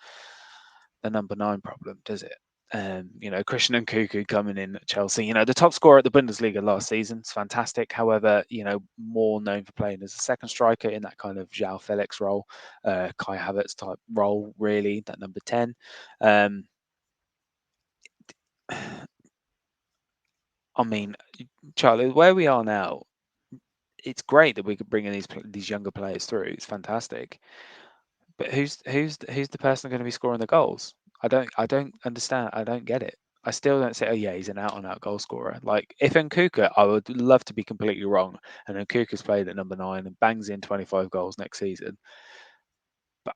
Speaker 1: the number nine problem, does it? Christian and Nkunku coming in at Chelsea. The top scorer at the Bundesliga last season. It's fantastic. However, more known for playing as a second striker in that kind of Joao Felix role, Kai Havertz type role, really, that number 10. Um, I mean, Charlie, where we are now, it's great that we could bring in these younger players through. It's fantastic. But who's the person going to be scoring the goals? I don't understand. I don't get it. I still don't say, oh yeah, he's an out and out goal scorer. Like if Nkuka, I would love to be completely wrong, and Nkuka's played at number 9 and bangs in 25 goals next season. But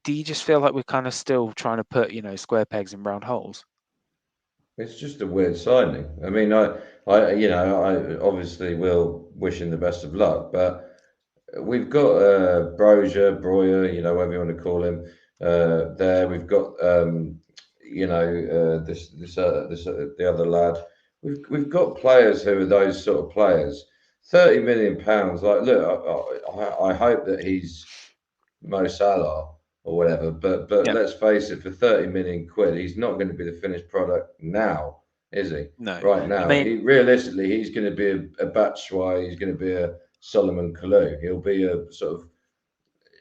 Speaker 1: do you just feel like we're kind of still trying to put, square pegs in round holes?
Speaker 2: It's just a weird signing. I mean, I obviously will wish him the best of luck, but we've got Breuer, whatever you want to call him. There, we've got the other lad. We've got players who are those sort of players. £30 million. Like, look, I hope that he's Mo Salah or whatever. But
Speaker 1: Yeah.
Speaker 2: let's face it, for 30 million quid, he's not going to be the finished product now, is he?
Speaker 1: No.
Speaker 2: Right
Speaker 1: I
Speaker 2: now,
Speaker 1: mean,
Speaker 2: he realistically, he's going to be a Batshuayi, he's going to be a Solomon Kalou. He'll be a sort of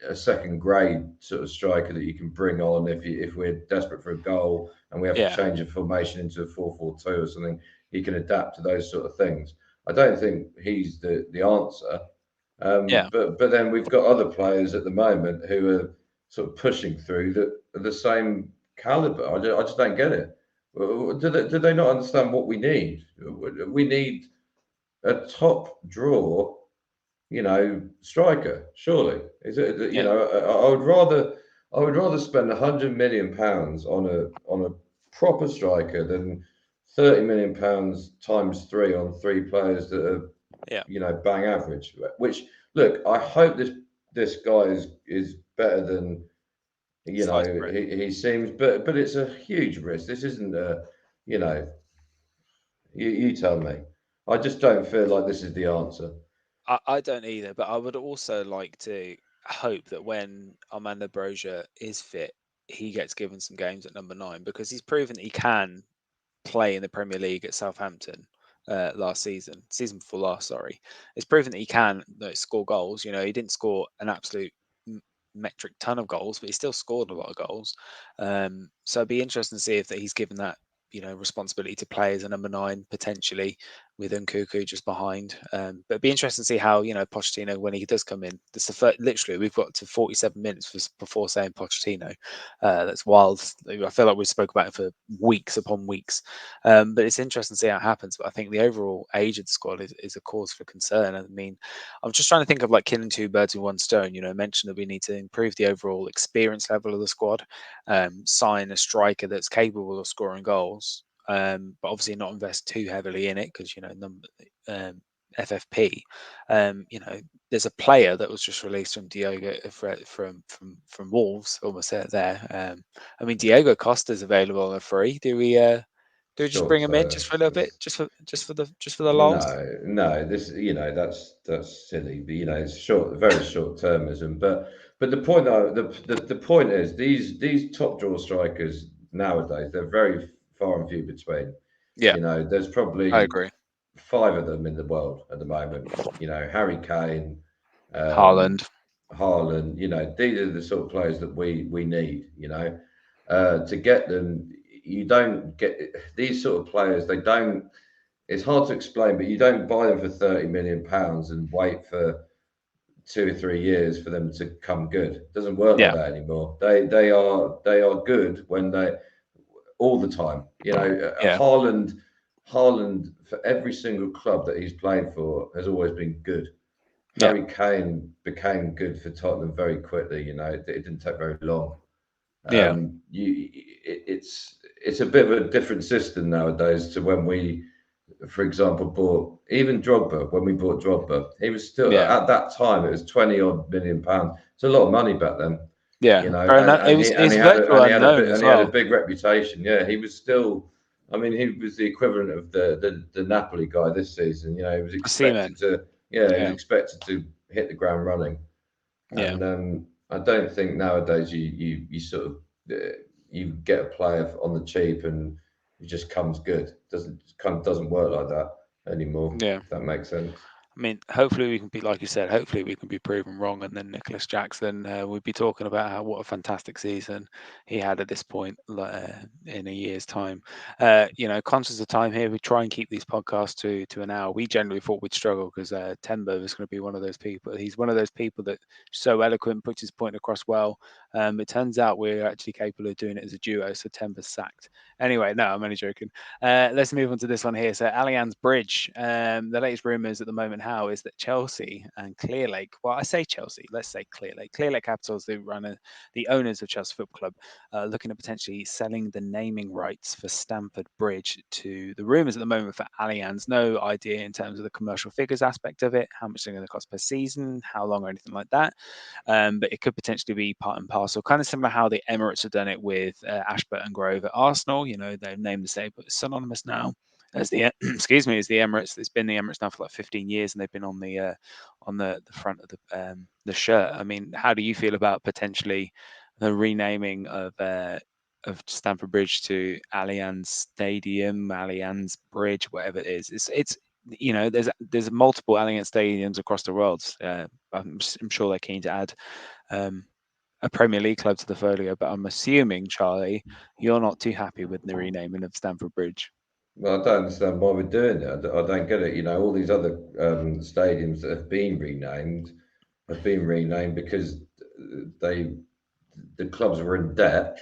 Speaker 2: a second grade sort of striker that you can bring on if we're desperate for a goal and we have to
Speaker 1: yeah.
Speaker 2: change a formation into a 4-4-2 or something. He can adapt to those sort of things. I don't think he's the answer.
Speaker 1: Yeah.
Speaker 2: But then we've got other players at the moment who are sort of pushing through that are the same caliber. I just don't get it. Do they not understand what we need? We need a top draw, striker. Surely, is it?
Speaker 1: Yeah.
Speaker 2: I would rather spend £100 million on a proper striker than £30 million times three on three players that are
Speaker 1: Yeah.
Speaker 2: bang average. Which, look, I hope this guy is better than
Speaker 1: Sliced bread.
Speaker 2: he seems, but it's a huge risk. This isn't you know, you tell me. I just don't feel like this is the answer.
Speaker 1: I don't either, but I would also like to hope that when Armando Broja is fit, he gets given some games at number 9 because he's proven that he can play in the Premier League at Southampton last season before last, sorry. It's proven that he can score goals. He didn't score an absolute metric ton of goals, but he still scored a lot of goals. So it'd be interesting to see if that he's given that responsibility to play as a number 9 potentially with Nkuku just behind. But it'd be interesting to see how Pochettino when he does come in. This is the first, literally we've got to 47 minutes before saying Pochettino. That's wild. I feel like we spoke about it for weeks upon weeks. But it's interesting to see how it happens. But I think the overall age of the squad is a cause for concern. I mean, I'm just trying to think of like killing two birds with one stone. Mentioned that we need to improve the overall experience level of the squad, sign a striker that's capable of scoring goals, but obviously not invest too heavily in it because um, FFP. There's a player that was just released from Diogo from Wolves. Almost there. I mean, Diego Costa's available on a free. Do we just bring
Speaker 2: Short
Speaker 1: him in just
Speaker 2: term.
Speaker 1: for a little bit, just for the lulz?
Speaker 2: No. This, that's silly. But it's very short termism. But the point, the point is these top draw strikers nowadays they're very far and few between.
Speaker 1: Yeah,
Speaker 2: There's
Speaker 1: I
Speaker 2: probably
Speaker 1: agree.
Speaker 2: 5 of them in the world at the moment. Harry Kane, um,
Speaker 1: Haaland.
Speaker 2: Haaland. These are the sort of players that we need. To get them, you don't get these sort of players. They don't. It's hard to explain, but you don't buy them for £30 million and wait for 2 or 3 years for them to come good. It doesn't work like
Speaker 1: Yeah,
Speaker 2: that anymore. They are good when they all the time.
Speaker 1: yeah,
Speaker 2: Haaland for every single club that he's played for has always been good.
Speaker 1: yeah,
Speaker 2: Harry Kane became good for Tottenham very quickly. It didn't take very long.
Speaker 1: yeah,
Speaker 2: It's a bit of a different system nowadays to when we, for example, bought even Drogba. When we bought Drogba, he was still
Speaker 1: yeah,
Speaker 2: at that time it was 20 odd million pounds. It's a lot of money back then,
Speaker 1: yeah. Very it
Speaker 2: and
Speaker 1: was
Speaker 2: he and
Speaker 1: it's
Speaker 2: he had a,
Speaker 1: virtual
Speaker 2: and he had a
Speaker 1: unknown
Speaker 2: bit
Speaker 1: as
Speaker 2: and he had a
Speaker 1: well.
Speaker 2: big reputation. Yeah, he was still. I mean, he was the equivalent of the Napoli guy this season. He was
Speaker 1: Seaman.
Speaker 2: expected to. Yeah, he was
Speaker 1: Yeah,
Speaker 2: expected to hit the ground running.
Speaker 1: yeah,
Speaker 2: And I don't think nowadays you sort of you get a player on the cheap and he just comes good. Doesn't work like that anymore.
Speaker 1: yeah.
Speaker 2: If that makes sense.
Speaker 1: I mean, hopefully we can be, like you said, hopefully we can be proven wrong, and then Nicolas Jackson, we'd be talking about what a fantastic season he had at this point in a year's time. Conscious of time here, we try and keep these podcasts to an hour. We generally thought we'd struggle because Tembo is going to be one of those people. He's one of those people that so eloquent, puts his point across well. It turns out we're actually capable of doing it as a duo, so Tembo's sacked. Anyway, no, I'm only joking. Let's move on to this one here. So Allianz Bridge, the latest rumours at the moment how is that Chelsea and Clearlake, well, I say Chelsea, let's say Clearlake. Clearlake Capitals, the owners of Chelsea Football Club, looking at potentially selling the naming rights for Stamford Bridge to the rumours at the moment for Allianz. No idea in terms of the commercial figures aspect of it, how much they're going to cost per season, how long, or anything like that. But it could potentially be part and parcel, kind of similar how the Emirates have done it with Ashburton Grove at Arsenal. They've named the stadium, but it's synonymous now as the excuse me, as the Emirates. It's been the Emirates now for like 15 years, and they've been on the front of the shirt. I mean, how do you feel about potentially the renaming of Stamford Bridge to Allianz Stadium, Allianz Bridge, whatever it is? It's there's multiple Allianz stadiums across the world. I'm sure they're keen to add um, a Premier League club to the folio, but I'm assuming, Charlie, you're not too happy with the renaming of Stamford Bridge.
Speaker 2: Well, I don't understand why we're doing it. I don't get it. All these other stadiums that have been renamed because they the clubs were in debt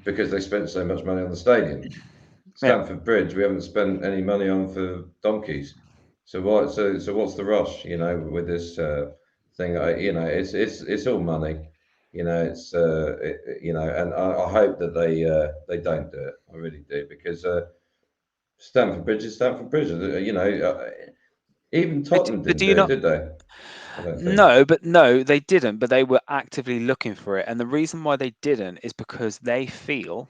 Speaker 2: because they spent so much money on the stadium.
Speaker 1: Yeah,
Speaker 2: Stamford Bridge, we haven't spent any money on for donkeys. So why? So what's the rush? With this thing. It's all money. And I hope that they don't do it. I really do because Stamford Bridge is Stamford Bridge. Even Tottenham
Speaker 1: but
Speaker 2: didn't
Speaker 1: do
Speaker 2: do
Speaker 1: you
Speaker 2: it,
Speaker 1: not?
Speaker 2: did they? I don't think.
Speaker 1: No, they didn't. But they were actively looking for it, and the reason why they didn't is because they feel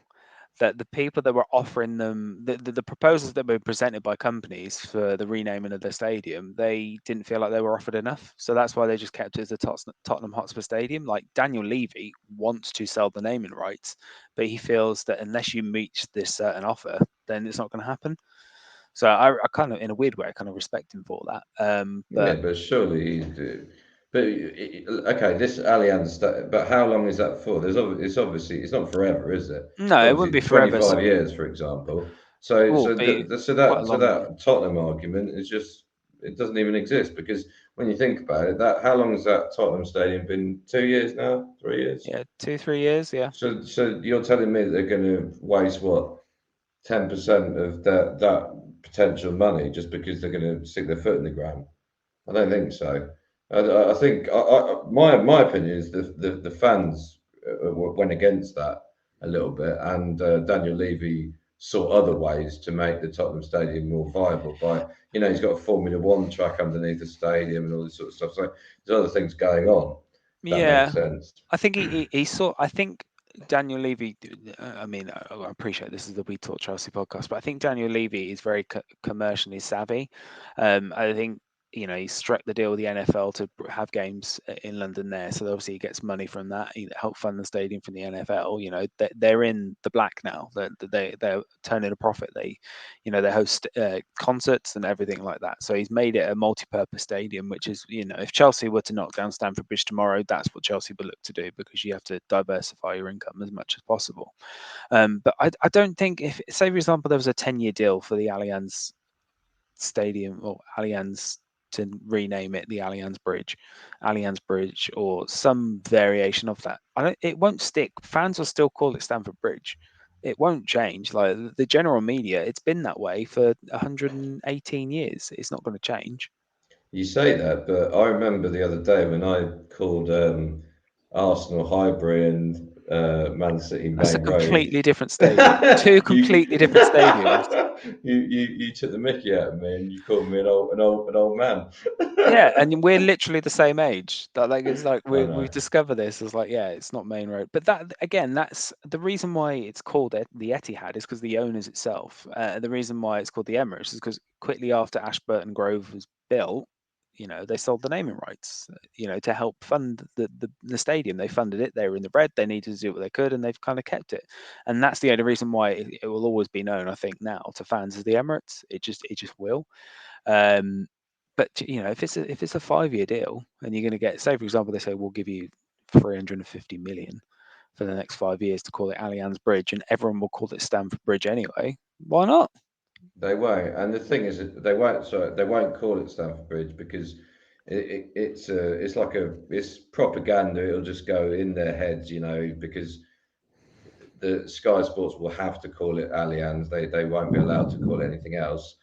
Speaker 1: that the people that were offering them the proposals that were presented by companies for the renaming of the stadium, they didn't feel like they were offered enough. So that's why they just kept it as the Tottenham Hotspur Stadium. Like Daniel Levy wants to sell the naming rights, but he feels that unless you meet this certain offer, then it's not going to happen. So I kind of, in a weird way, I kind of respect him for that.
Speaker 2: Yeah,
Speaker 1: But
Speaker 2: but surely he's. But okay, this Allianz. But how long is that for? It's obviously it's not forever, is it?
Speaker 1: no,
Speaker 2: It's
Speaker 1: it wouldn't
Speaker 2: obviously
Speaker 1: be forever.
Speaker 2: 25 years, for example. So
Speaker 1: Will
Speaker 2: so
Speaker 1: be
Speaker 2: th- so
Speaker 1: quite a
Speaker 2: that so
Speaker 1: long.
Speaker 2: that Tottenham argument is just it doesn't even exist because when you think about it, that how long has that Tottenham Stadium been? 2 years now, 3 years.
Speaker 1: Yeah, 2 3 years. Yeah.
Speaker 2: So you're telling me that they're going to waste what 10% of that potential money just because they're going to stick their foot in the ground? I don't think so. I think my opinion is the fans went against that a little bit, and Daniel Levy saw other ways to make the Tottenham Stadium more viable. He's got a Formula One track underneath the stadium and all this sort of stuff. So there's other things going on. If that makes
Speaker 1: Yeah,
Speaker 2: sense.
Speaker 1: I think he saw. I think Daniel Levy. I mean, I appreciate this is the We Talk Chelsea podcast, but I think Daniel Levy is very commercially savvy. I think he struck the deal with the NFL to have games in London there, so obviously he gets money from that. He helped fund the stadium from the NFL. They're in the black now. They're turning a profit. They host concerts and everything like that. So he's made it a multi-purpose stadium, which is, if Chelsea were to knock down Stamford Bridge tomorrow, that's what Chelsea would look to do because you have to diversify your income as much as possible. But I don't think if, say, for example, there was a 10-year deal for the Allianz Stadium or Allianz to rename it the Allianz Bridge, or some variation of that. It won't stick. Fans will still call it Stamford Bridge. It won't change. Like the general media, it's been that way for 118 years. It's not going to change.
Speaker 2: You say that, but I remember the other day when I called Arsenal Highbury and Man City
Speaker 1: That's a
Speaker 2: Main Road.
Speaker 1: completely different stadium. Two
Speaker 2: you,
Speaker 1: completely different stadiums.
Speaker 2: you took the mickey out of me and you called me an old man.
Speaker 1: Yeah, and we're literally the same age. That like it's like
Speaker 2: I
Speaker 1: we've
Speaker 2: know.
Speaker 1: discovered this. It's like, yeah, it's not main road, but that again, that's the reason why it's called the Etihad is because the owners itself. The reason why it's called the Emirates is because quickly after Ashburton Grove was built, they sold the naming rights. To help fund the stadium. They funded it. They were in the red. They needed to do what they could, and they've kind of kept it. And that's the only reason why it will always be known, I think, now to fans as the Emirates. It just will. Um, but if it's a 5-year deal and you're going to get, say for example, they say we'll give you 350 million for the next 5 years to call it Allianz Bridge, and everyone will call it Stamford Bridge anyway. Why not?
Speaker 2: They won't. And the thing is, that they won't. Sorry, they won't call it Stamford Bridge because it's propaganda. It'll just go in their heads, because the Sky Sports will have to call it Allianz. They won't be allowed to call it anything else.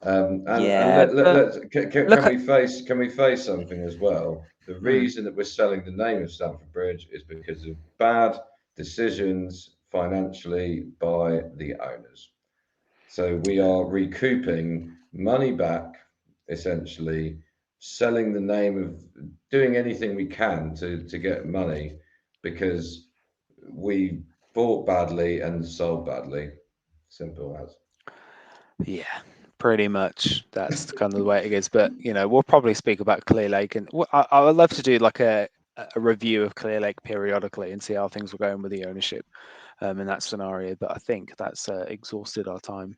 Speaker 2: And
Speaker 1: Yeah, but look
Speaker 2: can
Speaker 1: at.
Speaker 2: we face something as well? The
Speaker 1: Mm,
Speaker 2: reason that we're selling the name of Stamford Bridge is because of bad decisions financially by the owners. So we are recouping money back, essentially, selling the name of doing anything we can to get money because we bought badly and sold badly. Simple as.
Speaker 1: yeah, pretty much. That's kind of the way it is. But we'll probably speak about Clear Lake, and I would love to do like a review of Clear Lake periodically and see how things were going with the ownership in that scenario. But I think that's exhausted our time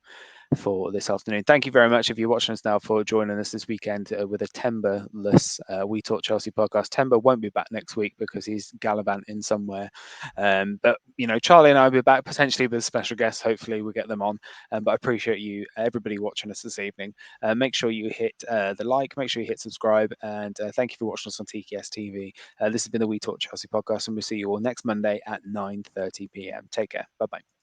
Speaker 1: for this afternoon. Thank you very much if you're watching us now for joining us this weekend with a Timberless We Talk Chelsea podcast. Timber won't be back next week because he's gallivanting somewhere. But Charlie and I will be back potentially with special guests. Hopefully we get them on. But I appreciate you, everybody watching us this evening. Make sure you hit the like, make sure you hit subscribe, and thank you for watching us on TKS TV. This has been the We Talk Chelsea podcast, and we'll see you all next Monday at 9:30 p.m. Take care. Bye bye.